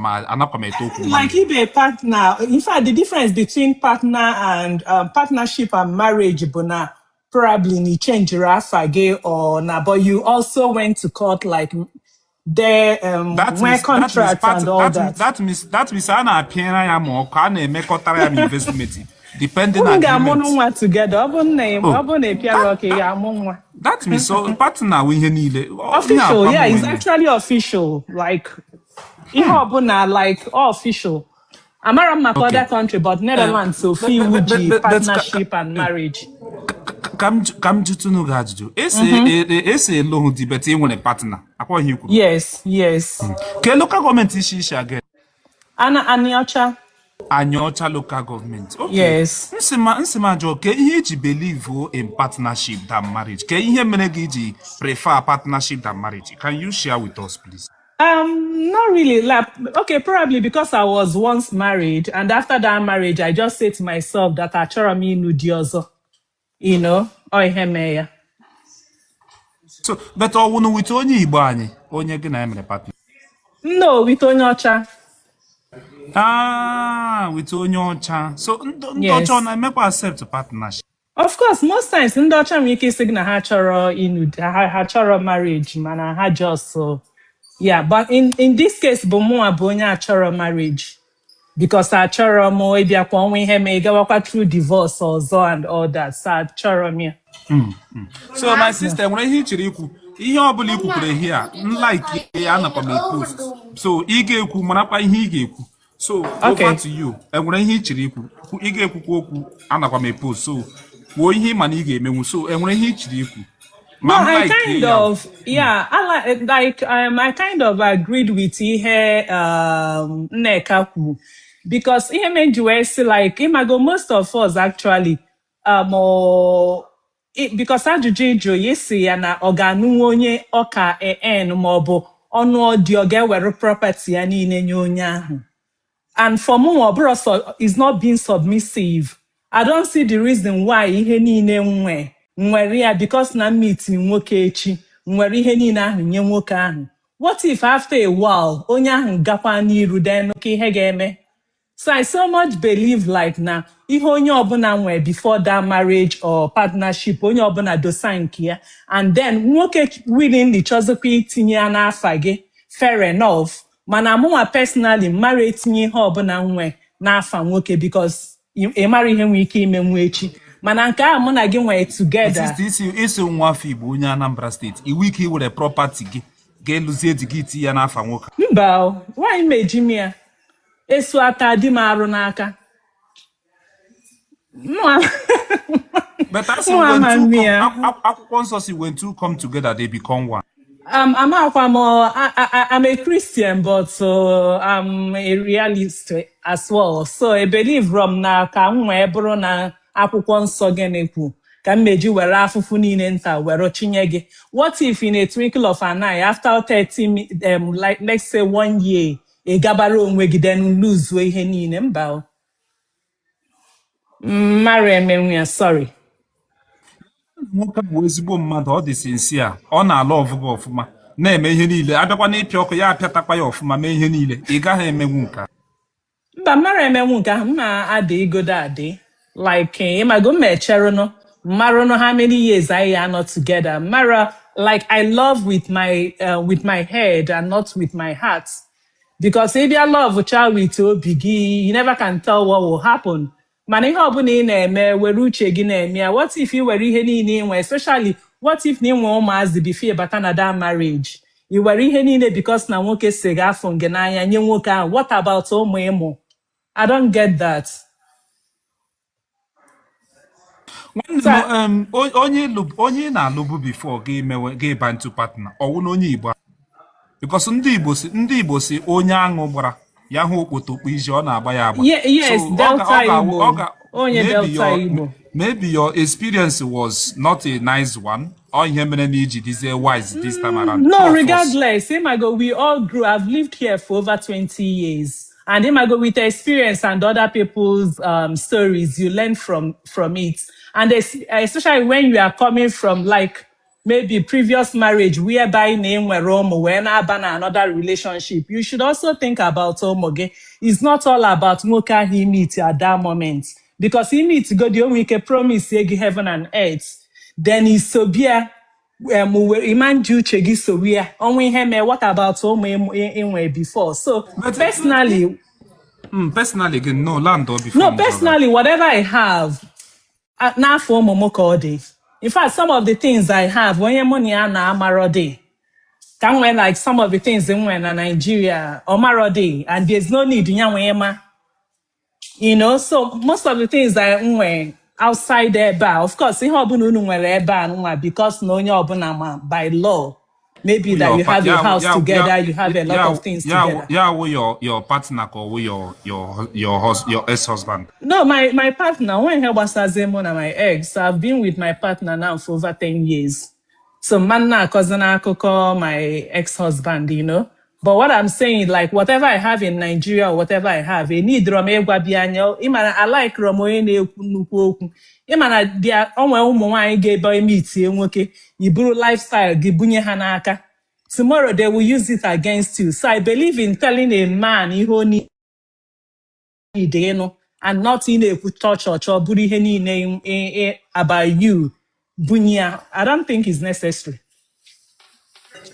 m eto okwu. Like if a partner, in fact, the difference between partner and partnership and marriage, Bona, probably ni change rafage or na, but you also went to court like their contracts and all that. That means a na-apịara ya ma ọkụ a na-emekọtara ya investment. Depending on agreement. Together. That means so partner with official, yeah, it's actually official. Like like all official. I'm not other country, but Netherlands so feel partnership and marriage. Come to know Gajju. Ese long debate when a partner. Yes, yes. Okay, local government is again. Aniocha. Anyocha local government. Okay. Yes. Nsima jo ke ihe ji believe in partnership than marriage. Ke ihe mere gị ji prefer partnership than marriage. Can you share with us, please? Not really. Like, okay, probably because I was once married, and after that marriage, I just say to myself that I chọrọ m ịnụ di ọzọ. You know, ihe mee ya. So, but ọwụnụ with onye Igbo anyị, onye gị na emere partner? No, with onye ọcha. With onye ọcha. So, ndị ọcha na-emekwa accept partnership? Of course, most times, ndị ọcha nwere ike ịsị na ha chọrọ ịnụ, ha chọrọ marriage, mana ha just so. Yeah, but in this case, bụ mụnwa bụ onye achọrọ marriage. Because achọrọ m ịbịakwa ọnwa ihe ma ị gawakwa through divorce ọzọ and all that. So achọrọ m ya. So my sister, nwere ihe ị chọrọ ikwu? Ihe ọbụla i kwukwere here, like ya nakwa m post. So ị ga-ekwu marakwa ihe ị ga-ekwu. So over to you. Enwere ihe ị chọrọ ikwu? Ị ga-ekwukwa okwu anakwa m post. So kwuo ihe ma na ị ga-emenwu. So enwere ihe ị chọrọ ikwu? No, I kind of, yeah, I kind of agreed with ihe Nneka kwu, because ihe meji wee sị like imago most of us actually because ajụjụ ịjụ yesi ya na ọ ga-anụnwe onye ọka maọbụ ọnụ ọdị ọ ga-ewere property ya niile nye onye ahụ. And for me, is not being submissive. I don't see the reason why ihe niile nwere ya because na meet nwoke echi nwere ihe niile ahụ nye nwoke ahụ. What if after a while onye ahụ gakwa n'iru then okay ihe ga-eme? So I so much believe like na ihe onye ọbụla nwe before that marriage or partnership onye ọbụla dosa nke ya, and then nwoke willingly chọzikwa itinye ya n'afa gị, fair enough. Mana mụnwa personally mara etinye ihe ọbụla nwe n'afa nwoke because ị mara ihe nwere ike ime nwa echi. Mana nke a mụ na gị nwere together. Isi nwa afọ Igbo onye Anambra steeti iwu ike iwere property gị ga-eluzie di gị iti ya n'afa nwoke. Mba, nwaanyị meji m ya esu ata di m arụ n'aka. But as akwụkwọ nsọ si when two come together they become one. I'm a Christian, but I'm a realist as well. So I believe from na ka nwe bụrụ na akwụkwọ nsọ gị na-ekwu ka mmeji were afụfụ niile nta were chinye gị. What if in a twinkle of an eye after 30 like let's say 1 year ị gabara onwe gị then lose ihe niile? Mba. Mara emenwu ya, sorry. nwoke bụ ezigbo mmadụ, ọ dị sinsia, ọ na-alụ ọvụgụ ọfụma, na-eme ihe niile, abịakwa n'ịpịa ọkụ ya apịatakwa ya ọfụma, mee ihe niile, ị gaghị emenwu nke a. Mba, mara emenwu nke ahụ mma adị igodo adị. Like, ịmago mma echere no, mara no how many years I are not together. Mara, like, I love with my head and not with my heart. Because if you love child with obi gị, you never can tell what will happen. Mana ihe ọbụla ị na-eme were uche gị na-eme ya. What if you were ihe niile inwe, especially what if na inwe ụmụazị before ịbata na that marriage? I were ihe niile because na nwoke si gị afọ nge n'anya nye nwoke ahụ. What about ụmụ ịmụ? I don't get that. nwanne m onye na-alụbu bifo ga-eba ntu partner ọwụ na onye Igbo, because ndị Igbo si onye aṅụ gbara ya hụ okpotokpo iji ọ na-agba ya agba. Yes, Delta Igbo. Onye Delta Igbo. Maybe your experience was not a nice one, or ihe mere na iji dizie wise this time around. No, regardless, we all grew. I've lived here for over 20 years. And with experience and other people's stories, you learn from it. And especially when you are coming from like maybe previous marriage, whereby name were Romo, when another relationship, you should also think about Omoge. It's not all about Moka he meet at that moment. Because he meets God, the only promise heaven and earth. Then he's so beer. Iman ju chegi so we are only him. What about home in before? So But personally, personally, again, no land or before. no, personally, whatever I have, now for Momoko day. In fact, some of the things I have, when your money are na Amarode, can when like some of the things in when Nigeria or Marode, and there's no need in Yama. You know, so most of the things I when outside there, bar, of course, in Hobunun because no Yobunama by law. Maybe that you have your house together, you have a lot of things together. Yeah, with your partner or with your ex-husband. No, my partner, when he was Azemon and my ex, I've been with my partner now for over 10 years. So manna cousin Akoko, my ex-husband, you know. But what I'm saying, like whatever I have in Nigeria or whatever I have, I need Rome Guabiano. I like Romoene Nuku. Imana dia onwe ụmụ nwaanyị ga-ebe meet nwoke iburu lifestyle gibunye ha n'aka. Tomorrow they will use it against you. So I believe in telling a man ihe o need and not in a touch or buru ihe niile about you bunya. I don't think it's necessary.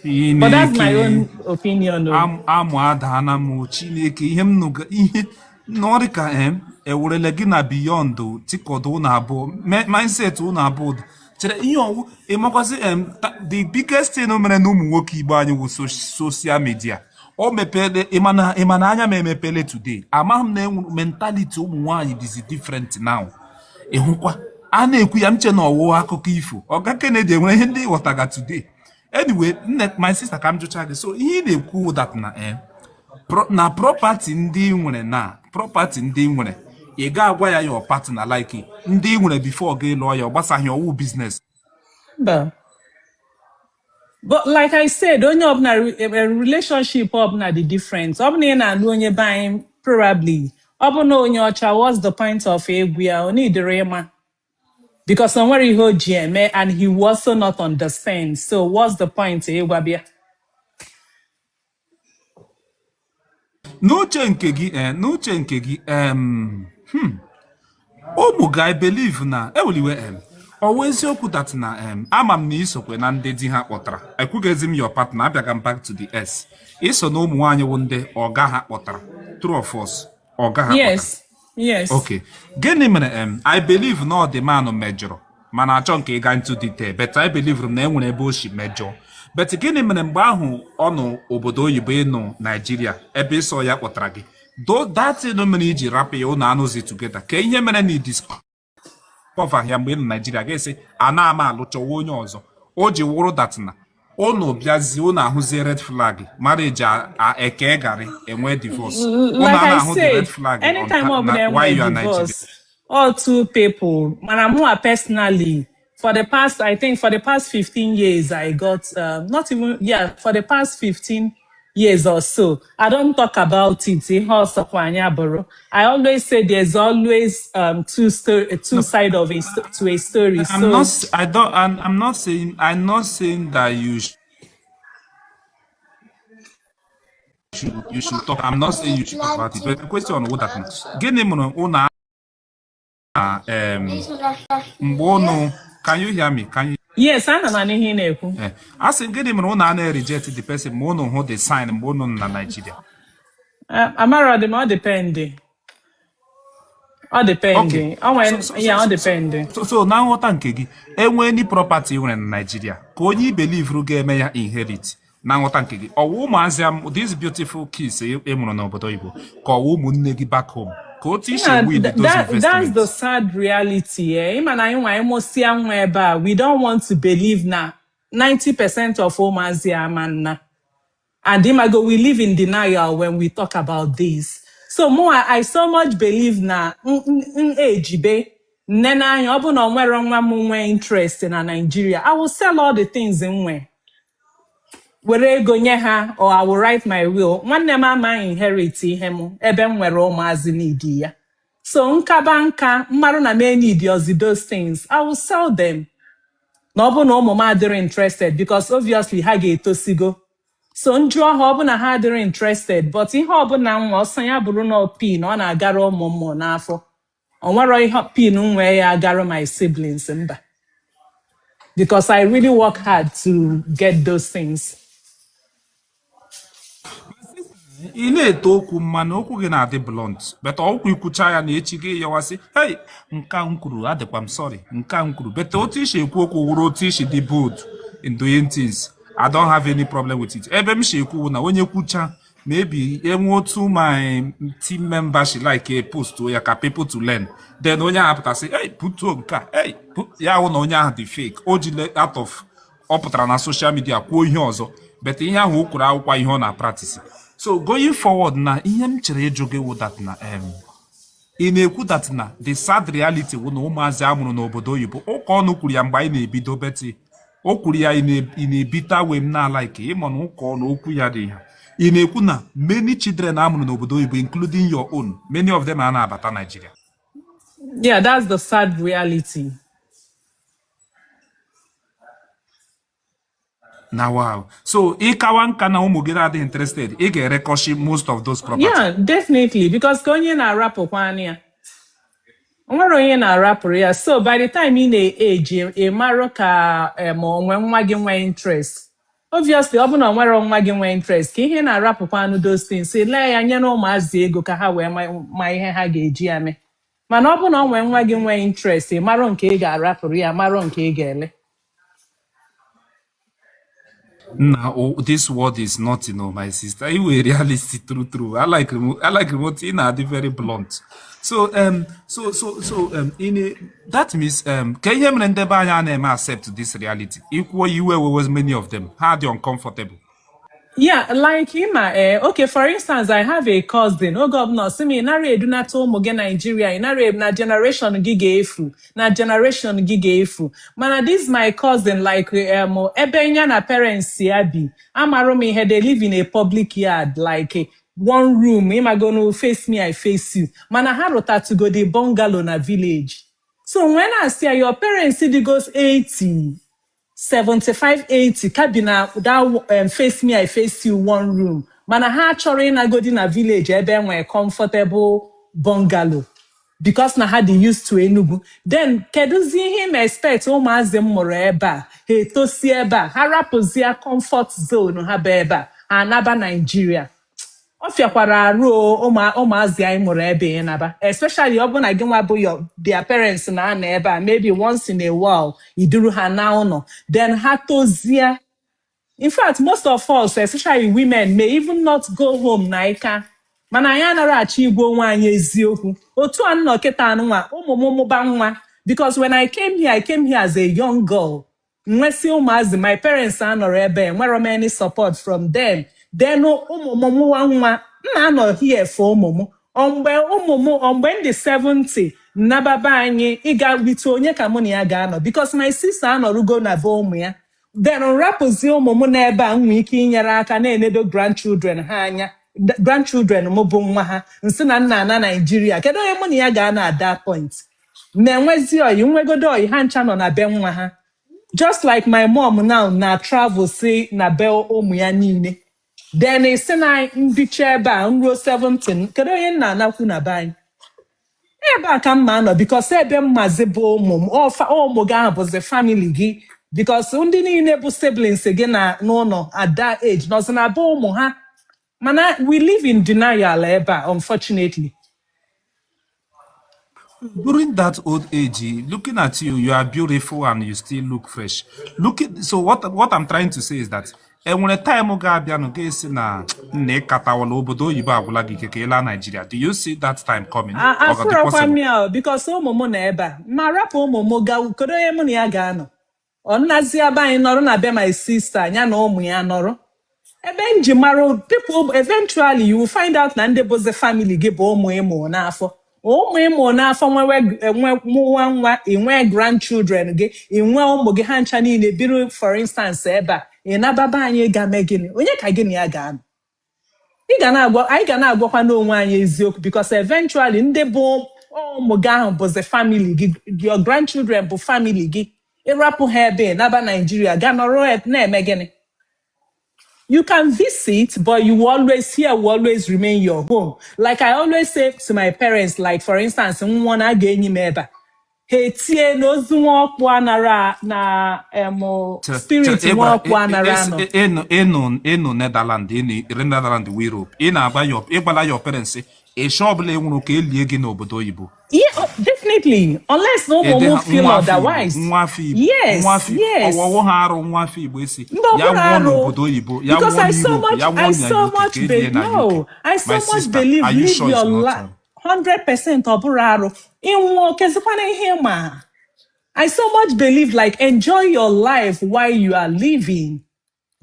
But that's my own opinion. Amụ ada na m Chineke ihe m nụga ihe n'ọrịka ewerele gị na beyond tikodo ụnụ abụọ mindset ụnụ abụọ chere ihe ọwụ ịmakwazi the biggest thing mere na ụmụ nwoke Igbo anyị wụ social media. O mepele ịmana anya m emepele today. Amaghị m na enwere mentality ụmụ nwaanyị is different now. Ịhụkwa a na-ekwu ya mche na ọwụ akụkọ ifo Oga Kennedy enwere ihe ndị ịghọtaga today. Anyway, my sister kam jụcha gị so ihe na-ekwu that na property ndị nwere na property ndị nwere ị ga-agwa ya your partner like ndị nwere before gị lụọ ya ọgbasaghị ọwụ business. But like I said, onye ọbụla relationship ọbụla the difference. Ọbụna ị na-alụ onye banyị probably ọbụna onye ọcha, what's the point of egwu ya ọ na-edere ịma because somewhere he hold GMA and he will also not understand. So what's the point? N'uche nke gị ụmụ ga believe na eweliwe ọwụ eziokwu that na ama m na isokwe na ndị di ha kpọtara ekwughezi m your partner abịaga back to the S iso na ụmụ nwaanyị wụ ndị ọga ha kpọtara true of us ọga ha yes yes okay gịnị mere I believe na ọ dị manụ mejọrọ mana achọ nke ịga into detail but I believe na enwere ebe o si mejọ but gịnị mere mgbe ahụ ọ nọ obodo oyibo ịnụ Nigeria ebe ịsọ ya kpọtara gị that no mere iji rapụ ya ụnụ anụzi together ka ihe mere na discover ya mgbe ịnụ Nigeria ga-esi ana ama alụchọwa onye ọzọ o ji wụrụ that na ụnụ bịazi ụnụ ahụzie red flag marriage eke garị enwe divorce like I said anytime why you are Nigeria all two people Manamua personally for the past 15 years I got for the past 15 years or so. I don't talk about it. I always say there's always two No, side of to a story. I'm not. So I don't. I'm not saying. I'm not saying that you should talk. I'm not saying you should talk about it. But the question was that gịnị mere unu mgbe unu can you hear me? Can you? yes, ana m anụ ihe ị na-ekwu. A sị gịnị mere unu na-reject the person ma unu hụ the sign mgbe unu nọ na Nigeria? Amara dị m ọ dependị. Ọ Okay. dependị. Ọ dependị. So na nghọta nke gị enwe any property nwere na Nigeria ka onye ibelivru ga-eme ya inherit na nghọta nke gị ọwụ ụmụazị these beautiful kids emụrụ n'obodo Igbo ka ọwụ ụmụnne gị back home ka otu isi win those investments. That's the sad reality. Ịma na anyị nwa emosia nwa ebe a we don't want to believe na 90% of ụmụazị amanna. And Imago, we live in denial when we talk about this. So more, I so much believe na ejibe nene anya ọ bụ na onwere nwa m nwe interest na Nigeria. I will sell all the things nwe. Were ego nye ha or I will write my will. Nwanne m ama inherit ihe m ebe m nwere ụmụazị need ya. So nkaba nka mmarụ na me need those things. I will sell them. Na ọ bụ na ụmụ m adịrị interested because obviously ha ga-etosigo. So njụọ ha ọ bụ na ha adịrị interested but ihe ọbụla nwa ọsọ ya bụrụ na pin ọ na-agara ụmụ mmụọ n'afọ ọ nwere ihe pin nwee ya agara my siblings mba because I really work hard to get those things. ị na-eto okwu mana okwu gị na-adị blunt but okwu ikwucha ya na echi gị yawasị hey nka m kwuru adịkwa m sorry nka m kwuru but otu isi ekwu okwu wụrụ otu isi dị bold in doing things. I don't have any problem with it. Ebe m shekwu na onye kwucha maybe enwe otu my team member she like a post ya ka people to learn then onye ahụ pụta sị hey putuo nke a hey ya hụ na onye ahụ dị fake o ji out of ọ pụtara na social media kwuo ihe ọzọ but ihe ahụ o kwuru akwụkwa ihe ọ na practice. So going forward na ihe m chere ịjụ gị wụ that na ị na-ekwu that na the sad reality wụ na ụmụazị amụrụ n'obodo oyibo ụka ọnụ kwuru ya mgbe anyị na-ebido beti o kwuru ya ị na-ebita wee m na-ala ike ịma na ụka ọnụ okwu ya dị ha ị na-ekwu na many children amụrụ n'obodo oyibo including your own many of them are na-abata Nigeria. Yeah, that's the sad reality. Now wow. So ịkawa nka na ụmụ gị adịghị interested ị ga-erekọshi most of those properties. Yeah, definitely because ka onye na-arapụkwa anya nwere onye na-arapụrụ ya so by the time ị na-eji ịmarụ ka onwe nwa gị nwee interest obviously ọ bụ na nwere nwa gị nwee interest ka ihe na-arapụkwa anụ those things lee ya nye na ụmụazị ego ka ha wee ma ihe ha ga-eji ya mee mana ọ bụ na onwe nwa gị nwee interest ịmarụ nke ị ga-arapụrụ ya marụ nke ị ga-ele. Now, this word is not, my sister. You were realistic, true. I like remote in are very blunt. So, that means, can you accept this reality? Equal you were with many of them. How are uncomfortable? Yeah, like him, okay, for instance, I have a cousin, governor, see me, nare edunata ụmụ gị Nigeria, nare na generation gị ga-efu, na generation gị ga-efu. Mana this my cousin, like, ebe nya na parents ya bi, amarụ m ihe, they live in a public yard, like, one room, ịma gonna face me, I face you. Mana ha rota to go the bungalow na village. So when I say your parents see the goes 80, 75, 80, cabina that face me, I face you one room. Mana ha chọrọ na go na village ebe enwe comfortable bungalow because na ha dị used to Enugu. Then keduzi ihe m expect ụmụazị m mụrụ ebe a ha etosi ebe a ha rapụzie comfort zone ha be ebe a ha anaba Nigeria. Ọ fịakwara arụ ụmụazị anyị mụrụ ebe ịnaba especially ọ bụ na gị nwa bụ their parents na-anọ ebe a maybe once in a while iduru ha na ụlọ then ha tozie. In fact, most of us, especially women, may even not go home na ika mana anyị anara achọ igwe onwe anyị eziokwu otu a nnọ kịta anụnwa ụmụmụmụba nwa because when I came here as a young girl nwesị ụmụazị my parents anọrọ ebe nwere m any support from them then ụmụmụmụwa nwa nna anọ here for ụmụmụ mgbe ndị 70 nnababa anyị ịga wite onye ka mụ na ya ga-anọ because my sister anọrụgo na be ụmụ ya then nrapụzi ụmụ m n'ebe a nwee ike inyere aka na-enedo grandchildren ha anya grandchildren m bụ nwa ha nsị na nna na Naijiria kedu onye mụ na ya ga-ana at that point na-enwezi oyi nwegodo oyi ha ncha nọ na be nwa ha just like my mom now na travel si na be ụmụ ya niile then isi na mbicha ebe a nruo 17 kedu onye nna anakwu na be anyị ebe a ka mma nọ because ebe mmazi bụ ụmụ m ụmụ gị ahụ bụzi family gị because ndị niile bụ siblings gị na n'ụlọ at that age nọzi na be ụmụ ha mana we live in denial ebe a unfortunately. During that old age, looking at you, you are beautiful and you still look fresh. So what I'm trying to say is that when a time na Nigeria, do you see that time coming? Because ụmụ m na ebe a ma rapụ ụmụ m ga kedu onye mụ na ya ga-anọ ọ nnazi ebe anyị nọrọ na be my sister ya na ụmụ ya nọrọ ebe nji mara people eventually you will find out na ndị bụzi family gị bụ ụmụ ịmụ n'afọ ụmụ ịmụ n'afọ nwa inwe grandchildren gị inwe ụmụ gị ha ncha niile biri for instance ebe a ị nababa anyị ga-eme gịnị onye ka gị na ya ga-anọ anyị ga na-agwakwa n'onwe anyị eziokwu because eventually ndị bụ ụmụ gị ahụ bụzi family gị your grandchildren bụ family gị ịrapụ ha ebe naba Nigeria ga nọrọ na-eme gịnị. You can visit, but you will always remain your home. Like I always say to my parents, like for instance, nwana ga-enyi m ebe he tie n'ozu nwaọkpụ anara na spirit nwaọkpụ anara nọ. Eno Netherlands, Europe. Ịgbala your parents a shop ọbụla enwere ka elie gị n'obodo oyibo. Yeah, definitely. Unless no one feel otherwise. Yes. Ọwọwọ ha arụ nwa afọ Igbo esi. Ya nwụọ n'obodo oyibo. Ya because I so much believe live your life 100% ọ bụrụ arụ. Ịnwụ kezikwana ihe ma. I so much believe like enjoy your life while you are living.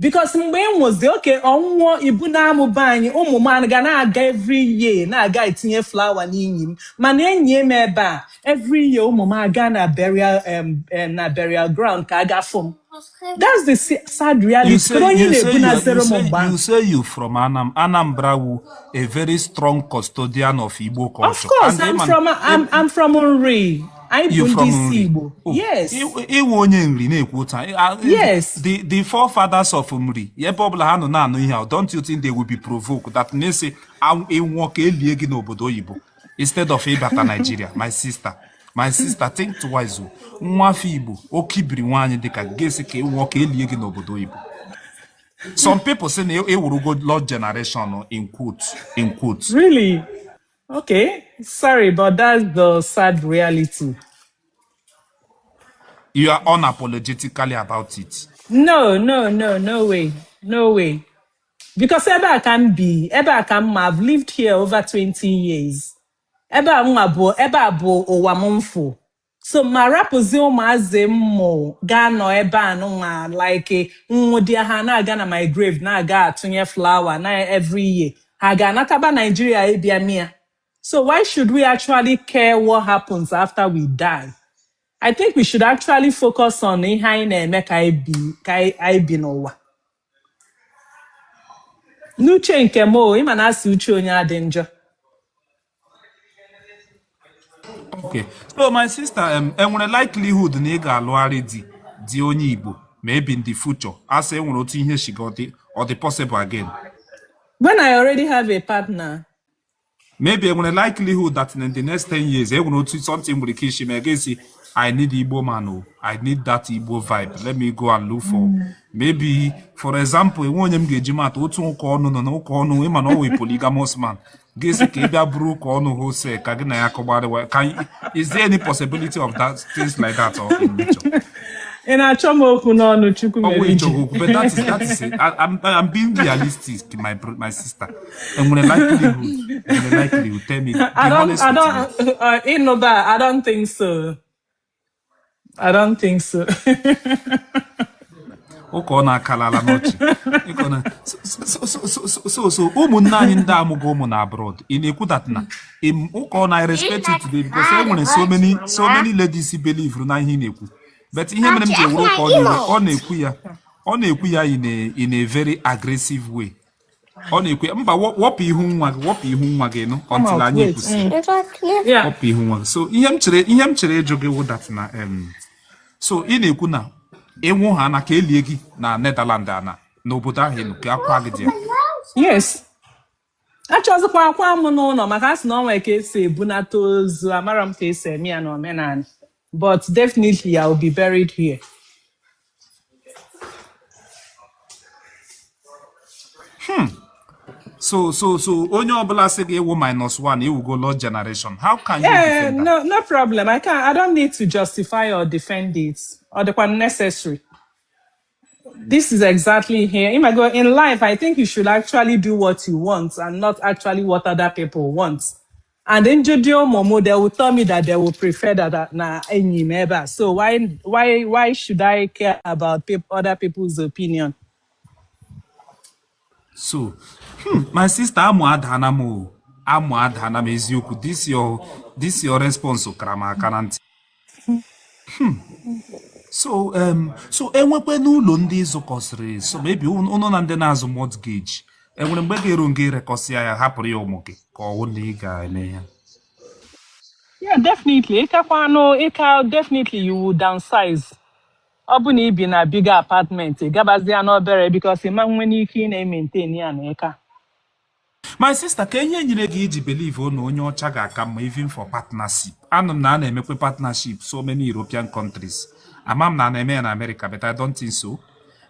Because mgbe m was okay ọnwụọ ibu na-amụba anyị ụmụ m ga na-aga every year na-aga itinye flower n'inyi m mana enyi m ebe a every year ụmụ m aga na burial ground ka aga fụ m. That's the sad reality. You say you from Anambra, a very strong custodian of Igbo culture. Of course, I'm from Nri. You from Igbo. Oh, yes. Yes. The forefathers of Umri, don't you think they will be provoked that they say instead of Ibata Nigeria, my sister, think twice. Some people say it will go Lord generation in quotes. Really? Okay, sorry, but that's the sad reality. You are unapologetically about it. No way. Because I've lived here over 20 years. Eba bo owamonfo. So marapozi ụmụazị mmụ ga nọ ebe a nwa like nwụdị ha na-aga na my grave na-aga atụnye flower na every year. Ha ga-anataba Nigeria ebia mia. So why should we actually care what happens after we die? I think we should actually focus on ihe anyị na-eme ka anyị bi n'ụwa. N'uche nke m ịma na asị uche onye adị njọ. Okay, so my sister, enwere likelihood na ị ga-alụgharị di onye Igbo maybe in the future as enwere otu ihe shigodi or the possible again? When I already have a partner. Maybe enwere likelihood that in the next 10 years enwere otu something will kish me again say I need Igbo man, I need that Igbo vibe. Let me go and look for maybe, for example, onye m ga-eji mata otu ụka ọnụ nọ na ụka ọnụ ịma na ọ polygamous man. Is there any possibility of that, things like that, or in nature? But that is it. I'm being realistic, my sister. And when likely tell me. I don't think so. So ụmụnne anyị ndị amụgo ụmụ na abroad in ekwu that na I respect you today because when so many ladies believe na ihe na-ekwu but ihe mere m ji ewuru ka ọ na-ekwu ya in a very aggressive way. Ọ na-ekwu mba wọpụ ihu nwa gị nụ until anyị kwụsị. Wọpụ ihu nwa gị. So ihe m chere ịjụ gị wụ that na so ị na-ekwu na ịnwụ ha na ka elie gị na Netherlands n'obodo ahụ ka akwa gị dị ya. Yes. Achọzikwa akwa m n'ụlọ maka asị na ọ nwere ka esi ebunata ozu amara m ka esi eme ya n'omenala. But definitely I will be buried here. So onye ọbụla sị gị ịwụ -1 iwugo Lord generation. How can you defend that? No problem. I don't need to justify or defend it or the one necessary. This is exactly here. In life, I think you should actually do what you want and not actually what other people want. And in Judio Momo, they will tell me that they will prefer that na any member. So why should I care about other people's opinion? So, my sister, I'm adhana m eziokwu. This your response krama kananti. So enwekwe n'ụlọ ndị ịzụkọsịrị, so maybe ụnọ na ndị na-azụ mortgage enwere mgbe ga-eru nga irekọsịa ya hapụrụ ya ụmụ gị ka ọ wụ na ị ga-eme ya. Yeah, definitely. Definitely you will downsize. Ọ bụ na ị bi na bigger apartment, gabazia n'obere because ịma nwere ike ị na-maintain ya na ịka. My sister, ka ihe nyere gị iji believe na onye ọcha ga-aka mma even for partnership? Anụ m na a na-emekwe partnership so many European countries. Ama m na a na-eme ya na America, but I don't think so.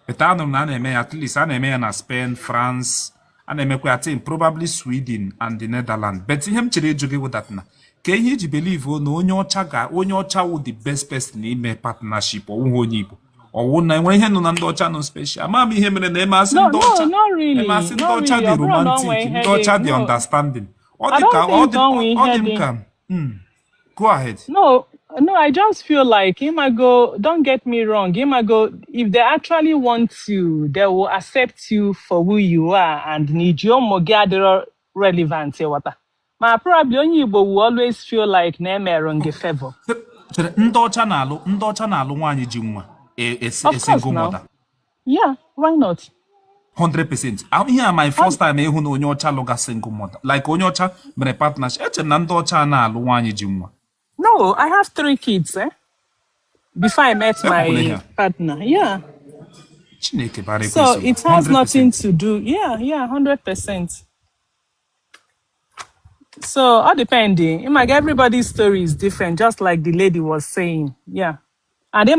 But anụ m na a na-eme ya, at least a na-eme ya na Spain, France, a na-emekwe I think probably Sweden and the Netherlands. But ihe m chere ịjụ gị wụ that na ka ihe iji believe na onye ọcha wụ the best person ime partnership ọwụghị onye Igbo. Ọwụ na enwere ihe nọ na ndị ọcha nọ special. Ama m ihe mere na emasị ndị ọcha. Emasị ndị ọcha dị romantic, ndị ọcha dị understanding. Ọ dị ka go ahead. No, I just feel like Imago, don't get me wrong, Imago, if they actually want you, they will accept you for who you are and need your mogadero relevant. But probably only Igbo will always feel like Nemerong a favor. Ndị ọcha na-alụ nwaanyị ji nwa a single mother. Yeah, why not? 100%. Here my first time ịhụ na onye ọcha lụga single mother. Like onye ọcha mere partnership. Eche na ndị ọcha na-alụ nwaanyị ji nwa. No, I have 3 kids, before I met my partner. Yeah. So it has 100%. Nothing to do. Yeah, 100%. So all depending. Everybody's story is different, just like the lady was saying. Yeah. And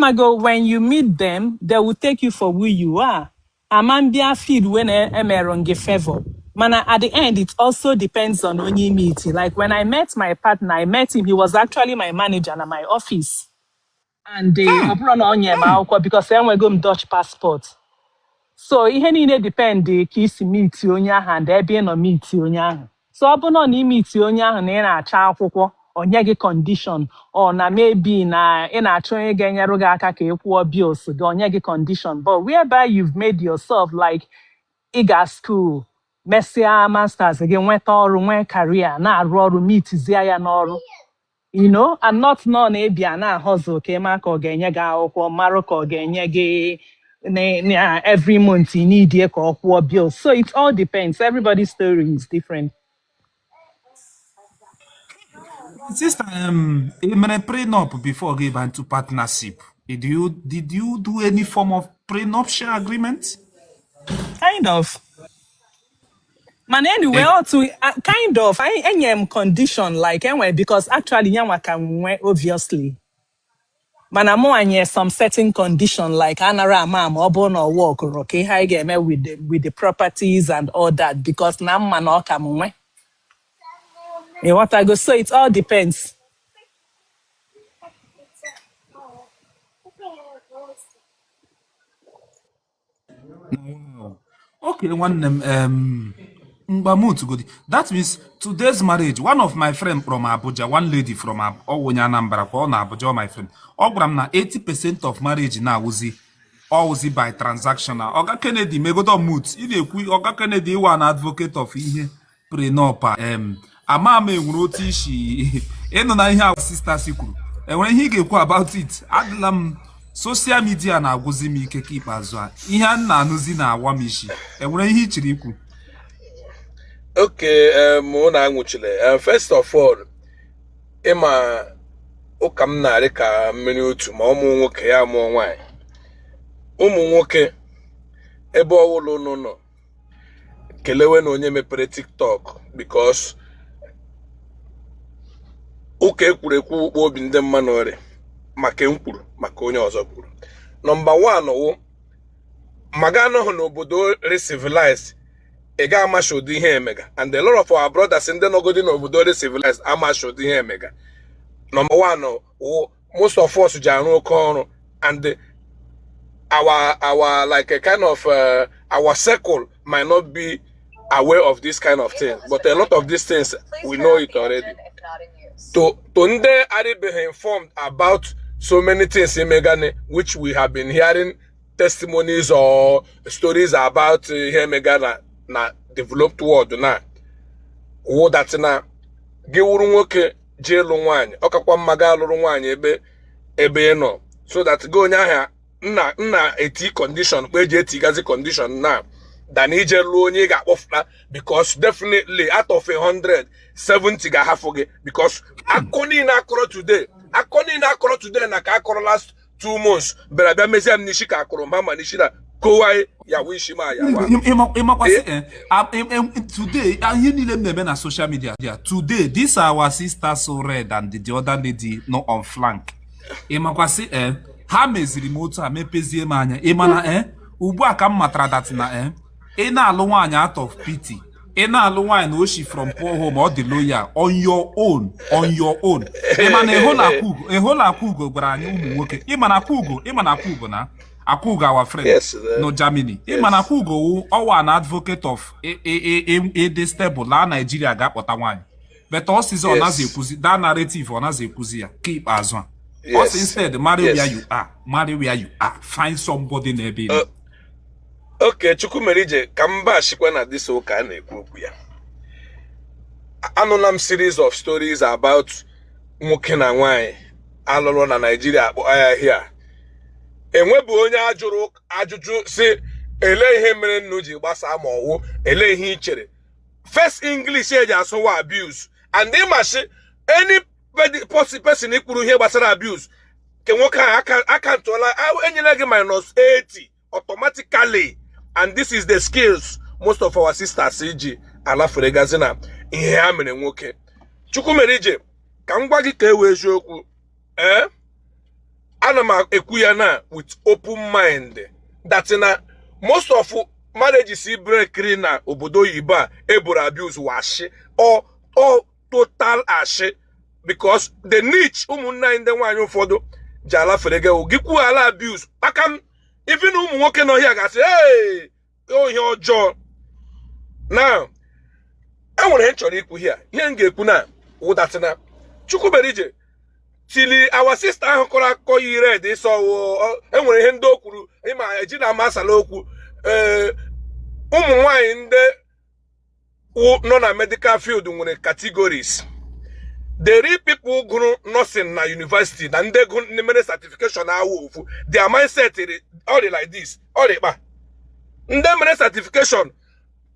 when you meet them, they will take you for who you are. Amambia feed when emeronge favor. Mana, at the end, it also depends on when you meet. Like when I met my partner, I met him. He was actually my manager at my office. And because I go Dutch passport. So ihe niile depend ka isi meet onye ahụ and ebe no meet onye ahụ. So ọ bụ na ị meet onye ahụ na ị na-acha akwụkwọ, onye gị condition, or na maybe na ị na-achọ onye ga-enyere gị aka ka ị kwụọ bills, gị onye gị condition. But whereby you've made yourself like ị ga school, mesịa masters gị nweta ọrụ, nwee career, na-arụ ọrụ, meetzie ya n'ọrụ. And not na ebia na hustle ka ịma ka ọ ga-enye gị akwụkwọ, marụ ka ọ ga-enye gị every month you need ka ọ kwụọ bills. So it all depends. Everybody's story is different. Sister, you made a prenup before going into partnership. Did you do any form of prenuptial agreement? Kind of. Man, anyway, kind of. I am condition like anyway because actually obviously. Man, I'm on some certain condition like anara mom or born or work or okay, I get me with the properties and all that because now man all come away. You want to go? So it all depends. Wow. Okay, that means today's marriage, one of my friends from Abuja, one lady from Abuja, my friend, 80% of marriage now was by transactional. Oga Kennedy, megodo moot. Oga Kennedy, one advocate of prenup. Amame Urotishi, Eno na ihe our sister Sikuru. And when he gave about it, Adlam social media na-agwụzi m ike ka ikpeazụ a ihe a na-anụzi na-awa m isi enwere ihe ichiri ikwu. Okay, mụ na anwụchile first of all ịma ụka m na-arị ka mmiri otu ma ụmụ nwoke ya mụọ nwaanyị ụmụ nwoke ebe ọwụlụ unu nọ kelewe na onye mepere TikTok because ụka ekwuru ekwu ukpo obi ndị mmanụ ọrịa maka nkwuru maka onye ọzọ kwuru. Number 1 wụ maga anọghị n'obodo re-civilized ị ga-amasị ụdị ihe emega and a lot of our brothers ndị nọgodi n'obodo re-civilized amasị ụdị ihe emega. Number 1 wụ most of us ji arụ oke ọrụ and our like a kind of our circle might not be aware of this kind of thing, but a lot of these things we know it already. To nde aribeghị informed about so many things in Megane, which we have been hearing testimonies or stories about here Megane na developed world na wo that na gị wuru nwoke ji elu nwaanyị ọkakwa mmaga alụrụ nwaanyị ebe nọ so that go onye ahịa nna eti condition kpe eji etigazi condition na than ije lụọ onye ga-akpọfụta because definitely out of 100 70 ga-ahafụ gị because akọ niile akọrọ today na ka akọrọ last 2 months bịara bịa mezie m n'isi ka akọrọ mama n'isi na kowa ya wishi ma ya today ihe niile m na-eme na social media today this our sister so red and the other lady no on flank ịmakwasị ha meziri m otu a mepezie m anya ịmana ugbu a ka m matara that na ị na-alụ nwaanyị out of pity ị na-alụ nwaanyị na oshi from poor home or the loyal on your own ịmana ịhụla Akwugo gwara anyị ụmụ nwoke ịmana Akwugo na Akwugo our friend yes, no Germany ịmana Akwugo ọwa an advocate of a stable la Nigeria ga-akpọta nwaanyị but ọ sizi ọ nazi ekwuzi that narrative ọ nazi ekwuzi ya ka ikpeazụ a also instead marry where you are find somebody na ebe okay Chukwumerije ka mba shikwa na this ụka a na-ekwu okwu ya anụla m series of stories about nwoke na nwaanyị alụrụ na Nigeria akpọ ahịa here enwebu onye ajụjụ si ele ihe mere nnu ji gbasa ma ọwụ ele ihe ichere first English eji asụwa abuse and ịmashi any person ikpuru ihe gbasara abuse ke nwoke ahụ aka ntụọla enyela gị -80 automatically and this is the skills most of our sisters iji alafere gazina ihe ha mere nwoke. Chukwumerije ka m gwa gị ka ewe eziokwu ana m ekwu ya na with open mind that na most of marriages break na obodo oyibo a eboro abuse washi or total ashi because the niche ụmụnna ndị nwaanyị ụfọdụ ji alafere gị kwuo ala abuse aka m even ụmụ nwoke nọ here gasị ihe ọjọọ now enwere ihe chọrọ ikwu here ihe m ga-ekwu na wụdatina Chukwumerije tili our sister ahụ kọrọ akụkọ yi red ịsọ enwere ihe ndị o kwuru ịma eji na amasala okwu ụmụ nwaanyị ndị nọ na medical field nwere categories. The real people gụrụ nursing na university na ndị mere certification ahụ ofu their mindset all like this all kpa ndị mere certification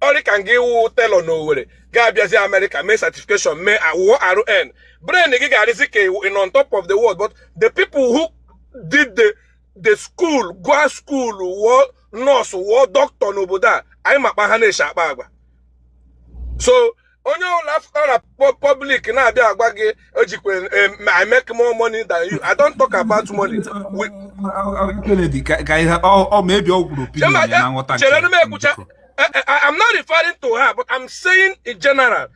all can gị wụ telo n'Owerri ga-abịazi America mee certification mee awụọ RN brain gị ga-arịzi ka in on top of the world but the people who did the school go school wụọ nurse wụọ doctor n'obodo a anyị makpa ha na-eshi akpa agba so onye ụlọ afọ public na-abịa agwa gị ejikwe I make more money than you. I don't talk about money. I'm not referring to her, but I'm saying in general.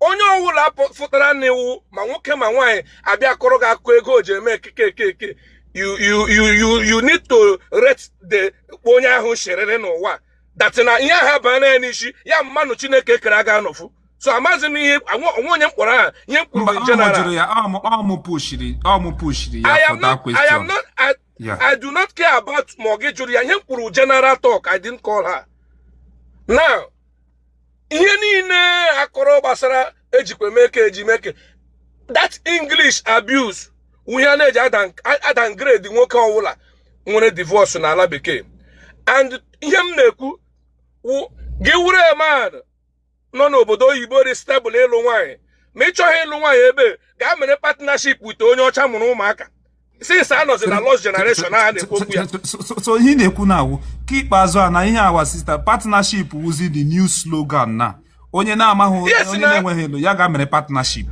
Onye ọwụla fụtara n'iwu ma nwoke ma nwaanyị abịa kọrọ gị akụ ego o ji eme keke you need to rate the onye ahụ sherere n'ụwa that na ihe ha bana n'isi ya mmanụ Chineke kere aga n'ofu. So amazi m ihe onye mkpọrọ ha ihe mkpụrụ in general. I do not care about mortgage ya ihe mkpụrụ general talk. I didn't call her. Now ihe niile akọrọ gbasara ejikwe meke that English abuse we na-eji adan grade nwoke ọwụla nwere divorce na ala bekee. And ihe m na-ekwu gị wuru a man nọ n'obodo oyibo dị stable ịlụ nwaanyị ma ị chọghị ịlụ nwaanyị ebe gaa mere partnership with onye ọcha mụrụ ụmụaka since a nọzi na lost generation a na-ekwu ya. So ihe na-ekwu na awụ ka ikpeazụ a na ihe awa sister partnership wụzi the new slogan na onye na-amaghị onye na-enweghị elu ya ga mere partnership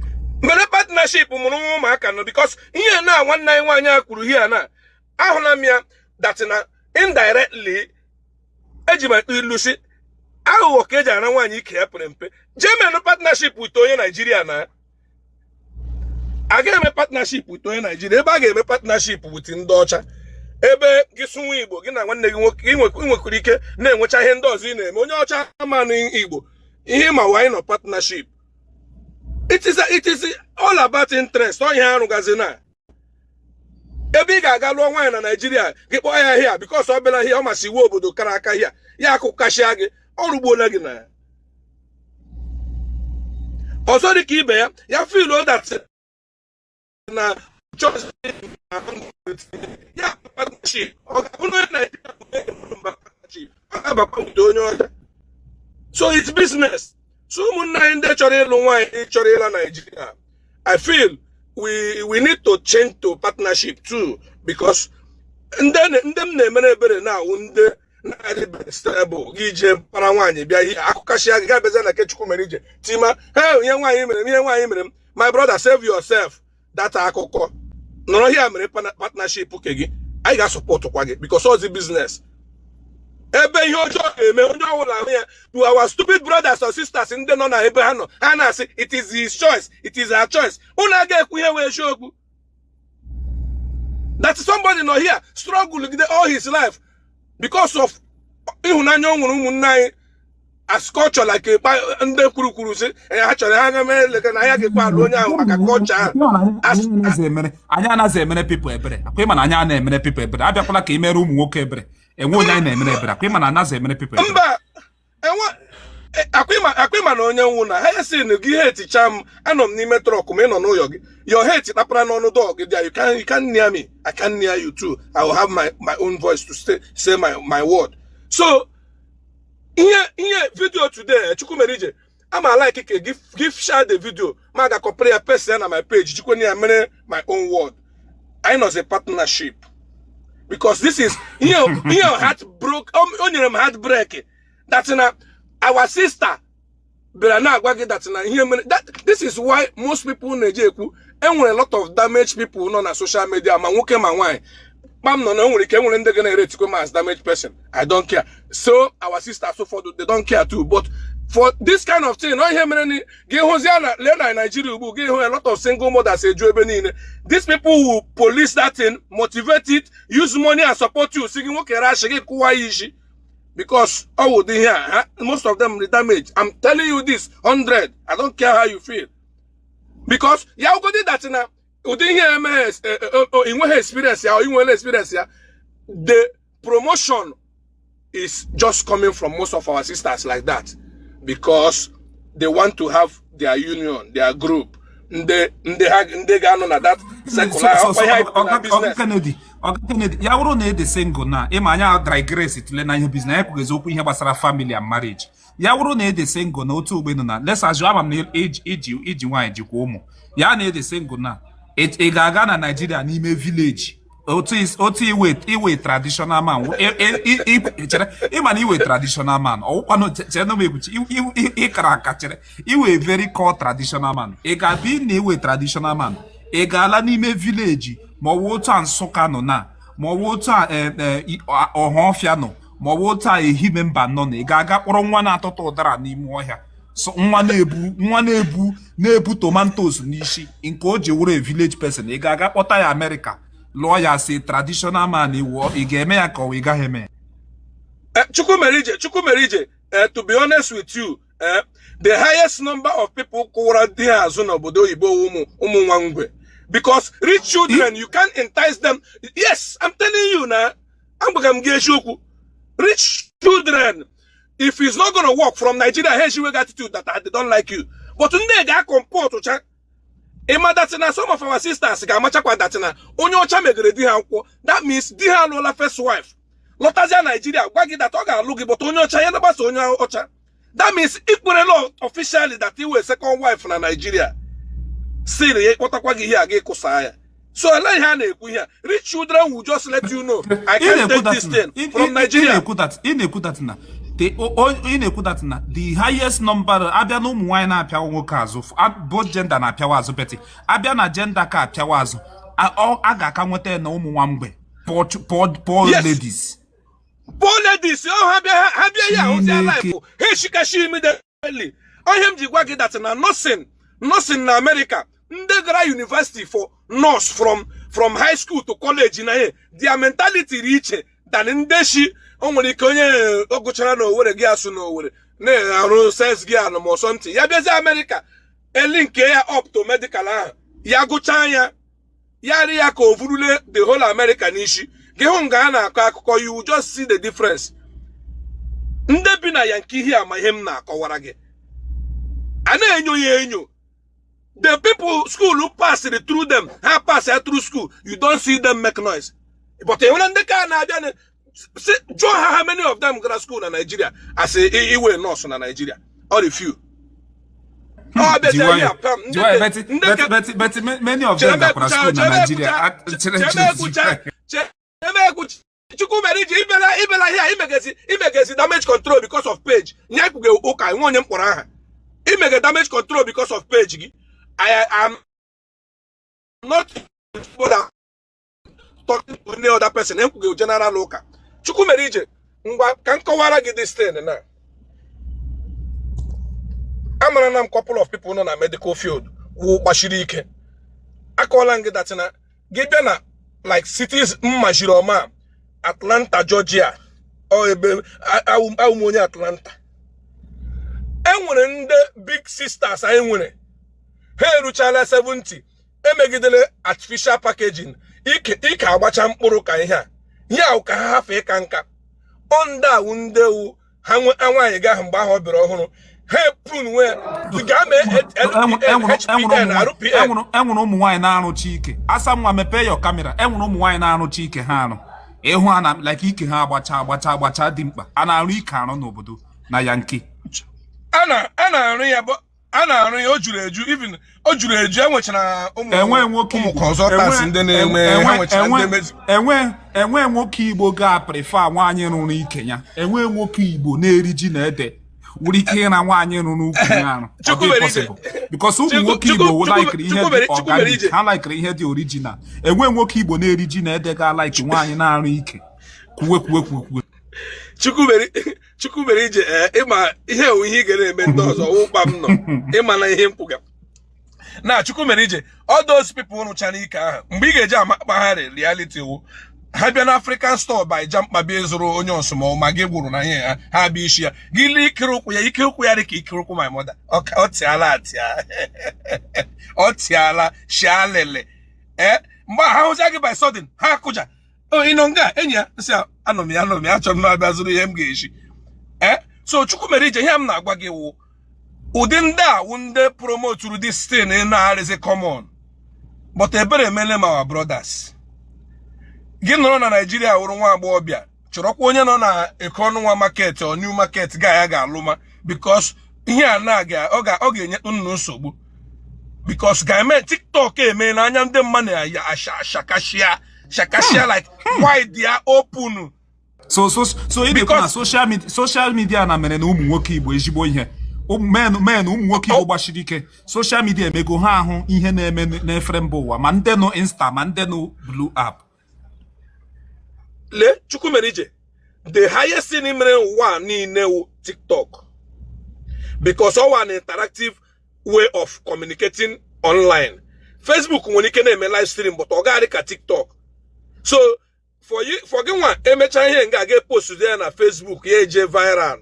mụrụ ụmụaka nọ because ihe na nwanne anyị nwaanyị a kwuru here na ahụla m ya that na indirectly eji ma ilusi aghụghọ ka eji ara nwaanyị ike ya pere mpe jee partnership with onye Nigeria na aga eme partnership with onye Nigeria ebe a ga-eme partnership with ndị ọcha ebe gị sụnwa Igbo gị na nwanne gị nwoke inwekwara ike na-enwecha ihe ndị ọzọ ị na-eme onye ọcha amanụ Igbo ihe ma wanyị nọ partnership. It is all about interest. Ọ ihe arụgazi na ebe ị ga-aga lụọ nwaanyị na Nigeria gị kpọọ ya hia because ọ bịara hia ọ masị iwu obodo kara aka hia ya akụkashịa gị ọrụ gbuola gị na ya ọzọ dị ka ibe ya ya feel that na choice ya partnership ọ ga-abụ na Nigeria ọ ga-abakwa with onye ọcha. So it's business. So ụmụnna ndị chọrọ ịlụ nwaanyị chọrọ ịla Nigeria, I feel we need to change to partnership too because ndị m na-emere ebere na ndị na-adị stable gị je para nwaanyị bịa ihe akụkashịa gị ga-abịaza na Kechukwu mere ije tima ihe nwaanyị mere m my brother save yourself data akụkọ nọrọ here mere partnership ke gị anyị ga-support kwa gị because all the business ebe ihe ọjọọ ga-eme onye ọbụla ahụ ya to our stupid brothers or sisters ndị nọ na ebe ha nọ ha na-asị it is his choice, it is her choice. Unu aga ekwu ihe wee show okwu that somebody nọ here struggle all his life because of ịhụnanya o nwere ụmụnne anyị as culture like ndị kwuru sị ha chọrọ ha ga-eme leke na ya ga-ekwe alụ onye ahụ maka culture anyị anaghị emere people ebere akwa ịma na anyị a na-emere people ebere abịakwala ka imere ụmụ nwoke ebere enwe onye anyị na-emere ebere akwa ịma na anaghị emere people ebere mba akwa ịma na onye nwụ na ha si na gị hate cha m anọ m n'ime trọk ma ị nọ n'ụyọ gị your hate tapara n'ọnụ dog gị you can near me, I can near you too. I will have my own voice to say my word. So here video today Chukwumerije I'm like give share the video maga compare person on my page Chukwumerije my own word. I know the partnership because this is here heartbreak that's in our sister that this is why most people in Nigeria and when a lot of damaged people on social media ma nwoke ma nwanyị Mom, no, we can't when they're gonna rate as damaged person. I don't care. So our sisters, so forth, they don't care too. But for this kind of thing, not hear many. Nigeria, will give a lot of single mothers. These people will police that thing, motivate it, use money and support you. Because most of them the damage. I'm telling you this 100. I don't care how you feel. Because that now. The promotion is just coming from most of our sisters like that because they want to have their union, their group. They got on that secular ya wuru na ede single na ịma anya digress itule na ihe business ya kwugezo okwu ihe gbasara family and marriage ya wuru na ede single na otu ogbe na let's assume ama na iji nwaanyị jikwa ụmụ ya na ede single na ị ga-aga na Nigeria n'ime village otu iwe traditional man ịma na iwe traditional man ọwụkwanụ chenomegbuchi ịkara aka chere iwe very core traditional man ị ga-abịa na iwe traditional man ị ga-ala n'ime village ma ọ bụ otu a Nsụka nọ na ma ọ bụ otu a Ọhafịa nọ ma ọ bụ otu a Ehime Mba nọ na ị ga-aga kpọrọ nwa na-atọta ụdara n'ime ọhịa so nwa na-ebu tomatoes n'isi nke o ji wụrụ village person ị ga-aga kpọta ya America lụọ ya si traditional man ị ga-eme ya ka ọ ị gaghị eme Chukwumerije to be honest with you the highest number of people kwụra dị azụ n'obodo oyibo ụmụ nwa ngwe because rich children you can't entice them. Yes, I'm telling you now. Rich children, if it's not gonna work from Nigeria, here's your attitude that they don't like you. But when they got comport, Ima datina, some of our sisters ga machakwa datina. Onye ocha megere di ha nkwo. That means di ha no la first wife. Lotazia Nigeria, gwagi that oga alugi, but onye ocha yana baso onye ocha. That means ikpere law officially that he was second wife na Nigeria. Still, watakwagi here age kusaya. So I like here. Rich children will just let you know. I can't take this thing from Nigeria. The highest number abia no muwai na apia nwoke azu both gender na apia wazu beti abia na gender ka apia wazu aga ka nwete na umu nwamgbe poor ladies. Poor ladies, oh habia ya o their life. Hey shikashi immediately. On him ji gwagi that na nursing na America. Ndegara university for nurse from high school to college na here. Their mentality reach than ndeshi onwere ke onye oguchara na Owerri gi asu na Owerri na aru sense gi anum or something. Ya biazi America e link ya up to medical ya gucha ya ri ya ko ovurule the whole America nishi. Ge hu nga na akọ you just see the difference. Nde bi na Yankee here ma hem na akọwara gi. Ana enyo ya enyo. The people school who pass through them, have passed through school, you don't see them make noise. But when they can, how many of them go to school in Nigeria? I say, he will nurse in Nigeria. Or a few. Oh, many of them go to school in Nigeria. Damage control because of page. He make a damage control because of page. I am not talking to any other person. General local. Chukumerije, can kowara get this thing now. I'm a couple of people on a medical field who bashirike. I call and get that na Gibana like cities Majiroma, Atlanta, Georgia, or Atlanta. And when the big sisters I winning. Hey, Ruchala 70. Emegidele artificial packaging. Ike abacha mkpụrụ ka ihe a. Ya ka ha hafe kanka. Onda wunde hanwe anwanye ga mgbe ahụ bere ọhụrụ. Hey, prune where the game enwere ụmụ nwaanyị na-arụchi ike. Asa nwa mepee your camera. Enwere ụmụ nwaanyị na-arụchi ike ha arụ. Ịhụ ana like ike ha agbacha dị mkpa. A na-arụ ike arụ n'obodo na Yankee. Ana arụ ya bụ ana arụ ya o juru eju even o juru eju enwechara ụmụ consultants ndị na-eme enwe nwoke Igbo ga prefer nwaanyị rụrụ ike ya. Enwe nwoke Igbo na-eri ji na ede wuri ike na nwaanyị rụrụ ukwu ya arụ. Because ụmụ nwoke Igbo like ihe dị organic, ha like ihe dị original. Enwe nwoke Igbo na-eri ji na ede ga like nwaanyị na-arụ ike. Kuwe. Chukwumerije ịma ihe ohi ga na-eme ndị ọzọ ụkpa m nọ ịma na ihe mpụga na Chukwumerije all those people rụchara ike ahụ mgbe ị ga-eji amakpagharị reality wo ha bịa na African store by jamkpa bịa zụrụ onye ọsụmọ ma gị gwuru na ihe ha bịa isi ya gị lee ikiri ụkwụ ya dị ka ikiri ụkwụ my mother ọ tịala shialele mgbe ha hụcha gị by sudden ha akụja ịnọ nga enyi ya nsị anọ m achọrọ m na-abịa zụrụ ihe m ga-eji so Chukwumerije ihe m na-agwa gị wụ ụdị ndị a wụ ndị promoturu this thing na-arịzi common but ebere emele ma our brothers gị nọrọ na Nigeria wụrụ nwa agbọghọbịa chọrọkwa onye nọ na Ekonwa market or new market ya ga-alụma because ihe a na-aga ọ ga-enye nnụnụ nsogbu because ga-eme TikTok eme n'anya ndị mmadụ ya shakashia like why they are open. So because social media na mere na ụmụ nwoke Igbo ezigbo ihe. Men ụmụ nwoke Igbo gbashiri ike. Social media emego ha ahụ ihe na-eme n'efere mba ụwa ma ndị no Insta ma ndị no Blue app. Le Chukwumerije, the highest thing in ụwa niile wụ TikTok. Because all an interactive way of communicating online. Facebook nwere ike na-eme live stream but ọ gaghị ka TikTok. So for gị nwa emecha ihe nga ga post there na Facebook ya eje viral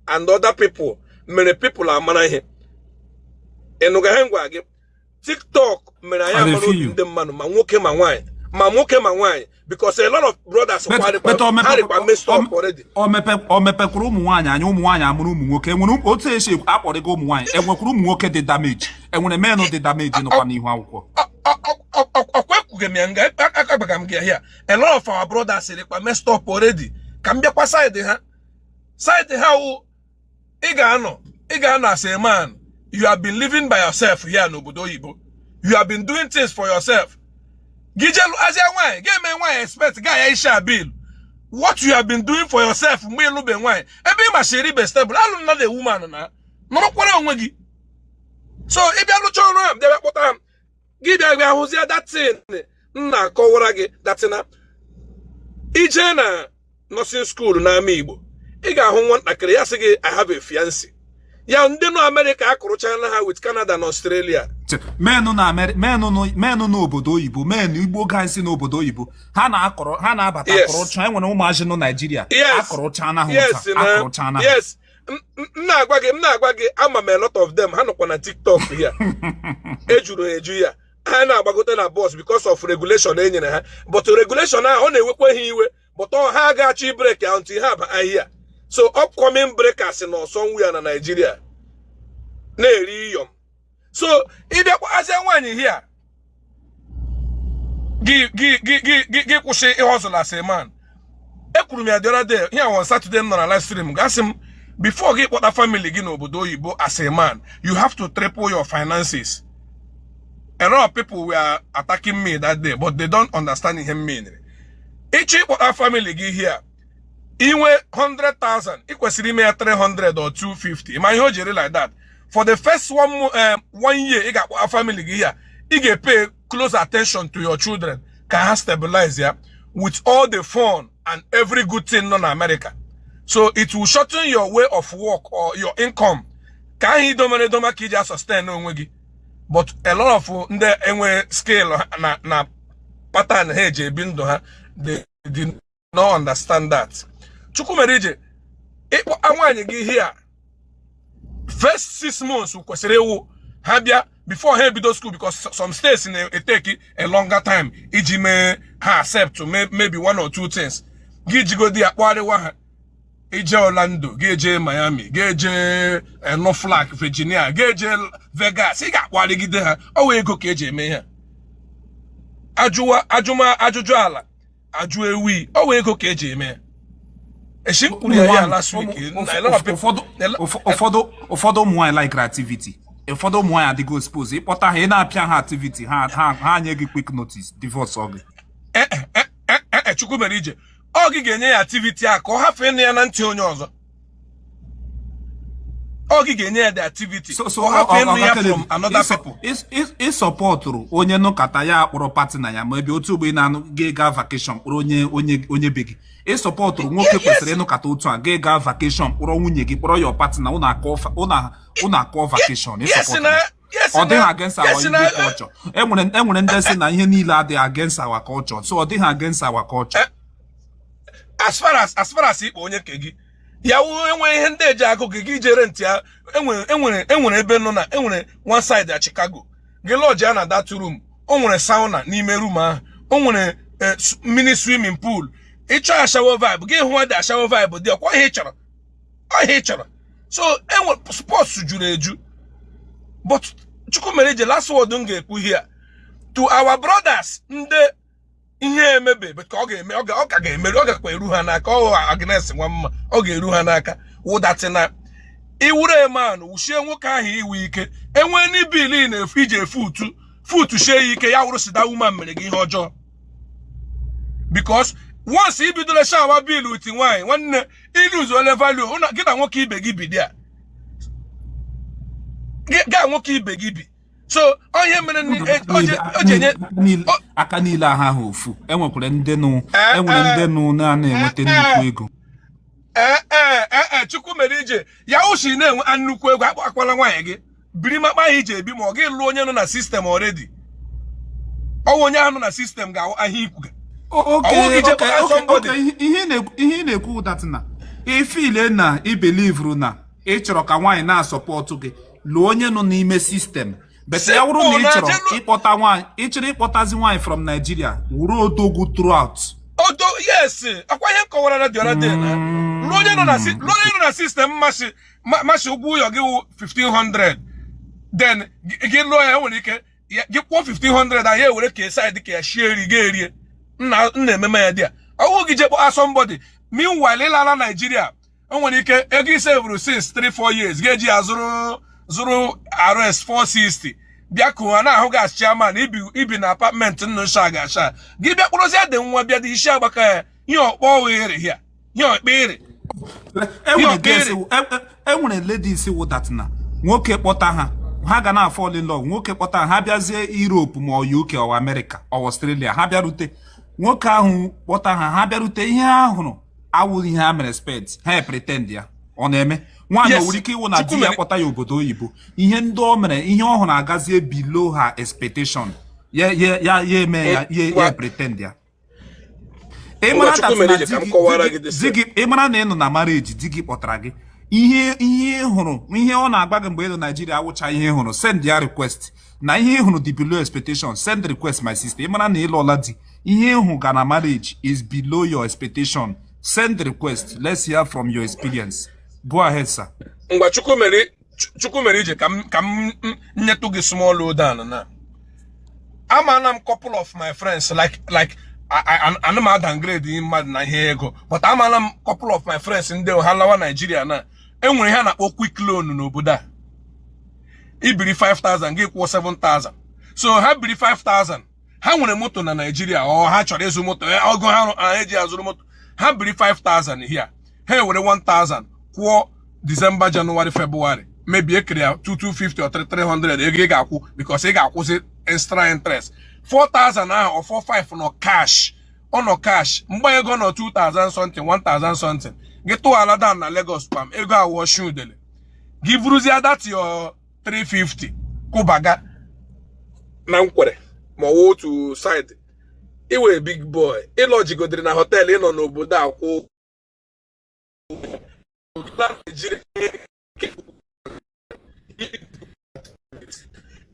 and other people mere people amara ihe enuga he ngwa gị TikTok mere anya mara ndị mmadụ ma nwoke ma nwaanyị ma nwoke ma nwaanyị, because a lot of brothers harikwa messed up already. O mepekwuru ụmụ nwaanyị anya ụmụ nwaanyị amụrụ ụmụ nwoke enwere otu esi akpọrịgo ụmụ nwaanyị enwekwuru ụmụ nwoke dị damage enwere menụ dị damage nọkwa n'ihu akwụkwọ. Okwekwughị m ya nga agbaga m gị here. A lot of our brothers harikwa messed up already. Ka m bịakwa side ha wụ ị ga-anọ as a man. You have been living by yourself here n'obodo oyibo. You have been doing things for yourself. Gijelu as a wine, get me wine expect guy Aisha bill. What you have been doing for yourself, me lube wine. Ebe ma sheri be stable. I not the woman na. No kwara onwe. So if you look around, they put am. Give ya ahụzia that thing. Nna kọwara gị that na. Ije na nursing school na ama Igbo. Ị ga-ahụ nwatakịrị ya sị gị I have a fiancé. Ya ndị nọ America akụrụchana ha with Canada na Australia. Menụ n'obodo oyibo, menụ Igbo gansị n'obodo oyibo, ha na-abata akụrụcha, enwere ụmụazị nọ Nigeria, akụrụchana ha ụta, akụrụchana ha. Yes, m na-agwa gị, ama m a lot of them, ha nọkwa na TikTok here. Ejuru eju ya, ha na-agbagote na bus because of regulation e nyere ha, but regulation ha ọ na-ewekwa ha iwe, but ha ga-achọ break until ha ba ahịa. So upcoming breakers in somewhere in Nigeria. Na-eri so if you as a one here, give kwụsị hustle as a man. Ekwuru m ya the other day here on Saturday on a live stream. Ask him before get what a family gị n'obodo oyibo as a man, you have to triple your finances. A lot of people were attacking me that day, but they don't understand him meaning. Each what a family gị here. Inwe 100,000, it was 300 or 250. My whole jury like that. For the first 1 year, you got a family here. You get pay close attention to your children. Can stabilize here with all the fun and every good thing in America. So it will shorten your way of work or your income. Can he don't sustain no wigi. But a lot of the scale na pattern hedge bindo ha they did not understand that. Chukwumerije, anwanye gị here. First 6 months kwesịrị ewu ha bịa before ha bido school because some states take a longer time iji mee ha accept to maybe 1 or 2 things. Gị jigo di akpọrịwa ha ije Orlando, gị eje Miami, gị eje Norfolk, Virginia, gị eje Vegas, ị ga-akpọrịgide ha ọ wee ego ka eji eme ha. Ajụjụ ala, ajụ ewi, ọ wee ego ka eji eme ha. Ụfọdụ ụmụ nwaanyị like activity. Ụfọdụ ụmụ nwaanyị adịgo expose. Ịkpọta ha ị na-apịa ha activity ha nye gị quick notice divorce ọ gị. Chukwumerije, ọ gị ga-enye ya activity a ka ọ hafee ya na ntị onye ọzọ. Ọ gị ga-enye ya the activity ka ọ hafee ya from another people. Ị sọpọtụrụ onye nụkata ya akpọrọ partner ya ma ebe otu ugbo ị na-anụ ga vacation kpọrọ onye be gị. Ị sọpọtụrụ nwoke kwesịrị ịnụkata otu a ga vacation kpọrọ nwunye gị kpọrọ your partner ụnụ akọ vacation. Ọ dịghị against our Igbo culture. Enwere ndị si na ihe niile adịghị against our culture, so ọ dịghị against our culture. As far as ikpe onye ke gị ya enwere ihe ndị eji agụ gị jere ntị ya enwere ebe nọ na enwere one side ya Chicago gị lodge ya na that room o nwere sauna n'ime room ahụ o nwere mini swimming pool ịchọ ya shower vibe gị hụ dị shower vibe dị ọkwa ihe ị chọrọ so enwere sports juru eju. But Chukwumerije, last word m ga-ekwu here to our brothers ndị ihe emebe but ka ọ ga-eme ọ ka ga-emeri ọ gakwa eru ha n'aka ọ Agnes nwa mma ọ ga-eru ha n'aka wụdatina iwure man wuchie nwoke ahụ iwe ike enwe ni bili na-efu ije futu shie ike ya wụrụ sida woman mere gị ihe ọjọọ because once i bidoro shawa bill with nwaanyị nwanne iluse ole value gị na nwoke ibe gị bi dia ga nwoke ibe gị bi so onye mere ojenye aka niile ahụ ofu enwekwara ndị nụ na-enweta nnukwu ego. Chukwumerije ya ushi na-enwe nnukwu ego akpakwala nwaanyị gị biri makpa ahụ ije ebi ma ọ gị lụọ onye nọ na system already ọwụ onye ahụ nọ na system ga-ahụ ahịa ikwu gị. Ihe na-ekwu that na ifile na ibelivru na ị chọrọ ka nwaanyị na-asọpọtụ gị lụọ onye nọ n'ime system But ya wuru na ịkpọta nwaanyị, ịchịrị ịkpọtazi nwaanyị from Nigeria, wuru odogwu throughout. Yes, akwa ihe kọwara na the other day na. Lonye no na system mashi ugwu yo gi 1500. Then gi lawyer nwere ike gi kwọ 1500 and ya were ka side ka share ga erie. Na ememe ya dia. Awu gi je kpọ somebody. Meanwhile ịla Nigeria, nwere ike ego save since 3-4 years ga-eji zụrụ RS 460 bịa kụwa na ahụ gas chairman ibi na apartment nnọcha gasha gị bịa kpụrụzi adị nwa bịa dị isi agbaka ya ihe ọkpọ were ya ihe ọkpere enwere ladies wụ that na nwoke kpọta ha ga na fall in love, nwoke kpọta ha bịazie Europe ma ọ UK ọ America ọ Australia, ha bịarute nwoke ahụ kpọta ha bịarute ihe ahụrụ awụghị ihe ha mere expect ha pretend ya ọ na-eme nwaanyị nwere ike ịwụ na di ya kpọta ya obodo oyibo ihe ndị o mere ihe ọ hụrụ agazie below her expectation ya eme ya pretend ya ịmara na ịnọ na marriage di gị kpọtara gị ihe hụrụ ihe ọ na-agba gị mgbe ịnọ Nigeria awụcha ihe hụrụ send ya request na ihe hụrụ dị below expectation send request my sister ịmara na ịlụọla di ihe hụ ga na marriage is below your expectation send request. Let's hear from your experience. Go ahead, sir. Ngwa Chukwumeri ije ka m nyetu gị small low down na. Amana m couple of my friends like I'm not downgrade in mad na ihe ego, but amana m couple of my friends ndị ha lawa Nigeria na enwere ha na-akpọ quick loan n'obodo a. Ibiri 5000 gị kwụọ 7000. So ha biri 5000. Ha nwere moto na Nigeria ọ ha chọrọ ịzụ moto ogo ha eji azụrụ moto. Ha biri 5000 here. Hey, were 1000 kwụọ December, January, February. Maybe a 250 or 300 ego ga-akwụ because ị ga-akwụsị extra interest. 4000 or 45 no cash. No cash. Mgbe ego no 2000 something, 1000 something. Get to ala down na Lagos pam. Ego a wash you dele. Give Ruzia that your 350. Kubaga. Na nkwere. Ma wo to side. Iwe big boy. Iloji godiri na hotel ino n'obodo akwụ.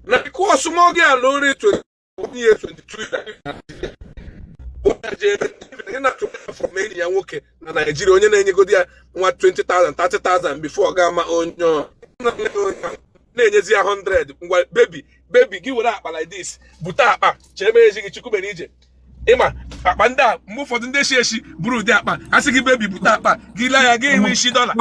Na because small girl only 21 years 22 from any nwoke na Nigeria onye na-enyegodi ya nwa 20,000 30,000 before ga ma onyo na-enyezi ya 100 ngwa baby gị were akpa like this buta akpa cheme eji gị Chukwumeri ije ịma akpa ndị a mgbe ụfọdụ ndị eshi buru ụdị akpa asị gị baby buta akpa gị la ya gị enwe isi $.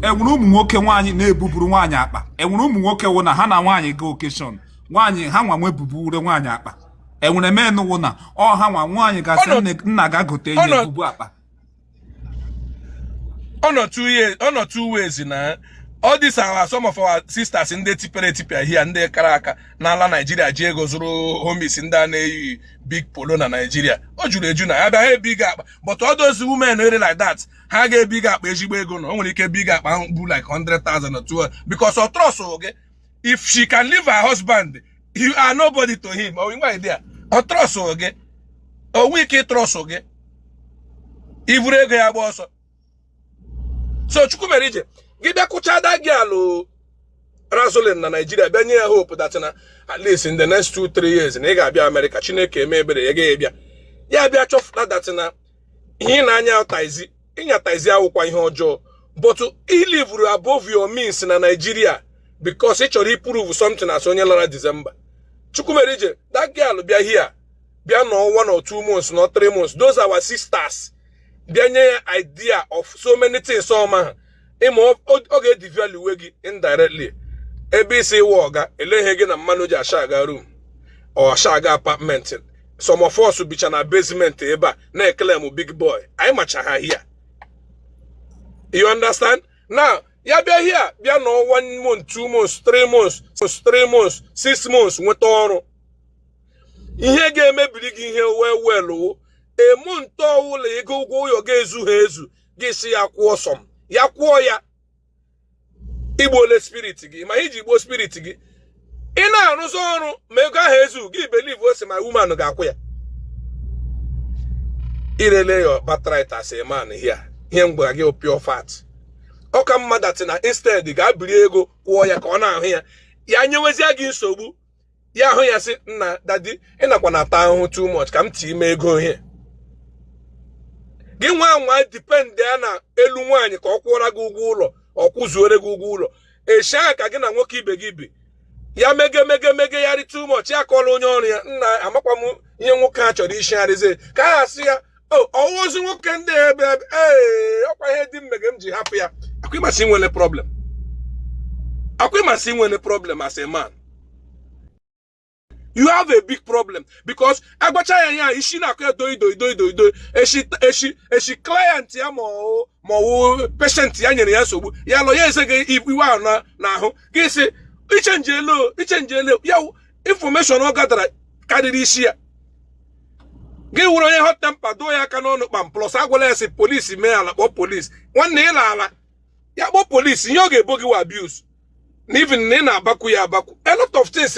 Enwere ụmụ nwoke nwaanyị na-ebuburu nwaanyị akpa enwere ụmụ nwoke wụ na ha na nwaanyị ga occasion nwaanyị ha nwa nwe buburu nwaanyị akpa enwere men wụ na ọ ha nwa nwaanyị gasị nna ga gote ihe bubu akpa ọ nọ 2 ways na all these are some of our sisters in the tipia here and there karaka na ala Nigeria ji ego zuru homies ndị a na-eyi big polo na Nigeria o juru eju na ya bịa big akpa but all those women really like that ha ga big akpa ezigbo ego na o nwere ike big akpa bụ like 100,000 or 200 because of trust oge if she can leave her husband you are nobody to him or nwa idea o trust oge o wike trust oge ivuru ego ya gba ọsọ so Chukwumeri ije Gida kuchada gyalo Razolin na Nigeria benye ya hope that na at least in the next 2-3 years na ga abia America Chineke emebere ya ga-ebia ya bia chọfụta that na ihe na anya taizi inya taizi awụkwa ihe ọjọọ but he live above your means na Nigeria because he chọrọ prove something as onye lara December Chukwumeri je that girl bia here bia no 1 or 2 months not 3 months those are our sisters bia nye idea of so many things so man imo oge devalue wegi indirectly ABC woga elehe gị na mmanụ ji ashaga room or ashaga apartment some of us bicha na basement ebe a na claim big boy anyị macha ha here you understand now ya bịa here bịa no 1 month 2 months 3 months 6 months nweta ọrụ ihe ga-emebiri gị ihe well e month ọwụla ego ụgwọ ụyọ ga-ezu ha ezu gị si ya kwụọ sọm ya kwuo ya Igbo spirit gị ma iji Igbo spirit gị ị na-arụzi ọrụ ma ego ahụ ezu gị believe o si ma woman ga-akwụ ya irele your birthright as a man here ihe mgbe gị pure fat ọ ka mma that na instead ga-abiri ego kwụọ ya ka ọ na-ahụ ya ya nyewezi gị nsogbu ya hụ ya sị nna dadi ịnakwa na ata ahụhụ too much ka m tii ime ego ihe gị nwa depend ya na elu nwaanyị ka ọ kwụọra gị ụgwọ ụlọ ọ kwụzuore gị ụgwọ ụlọ eshaa ka gị na nwoke ibe gị bi ya mege ya ri too much ya kọrọ onye ọrụ ya nna amakwa m ihe nwoke a chọrọ isi arịze ka ha asị ya ọwụzi nwoke ndị ebe ọkwa ihe dị mmege m ji hapụ ya akwịmasị nwere problem as a man. You have a big problem because agbacha ya ishi na akọ do eshi client ya mo patient ya nyere ya nsogbu ya lọ ya ese gị iwe ahụ na ahụ gị sị ichenji elo ya information ọ gatara karịrị isi ya gị wụrụ onye hot temper do ya aka n'ọnụ kpam plus agwala ya sị polisi mee ala kpọọ polisi nwanne ịla ala ya kpọọ polisi ihe ọ ga-ebo gị wa abuse na even na ị na-abakwu ya abakwu a lot of things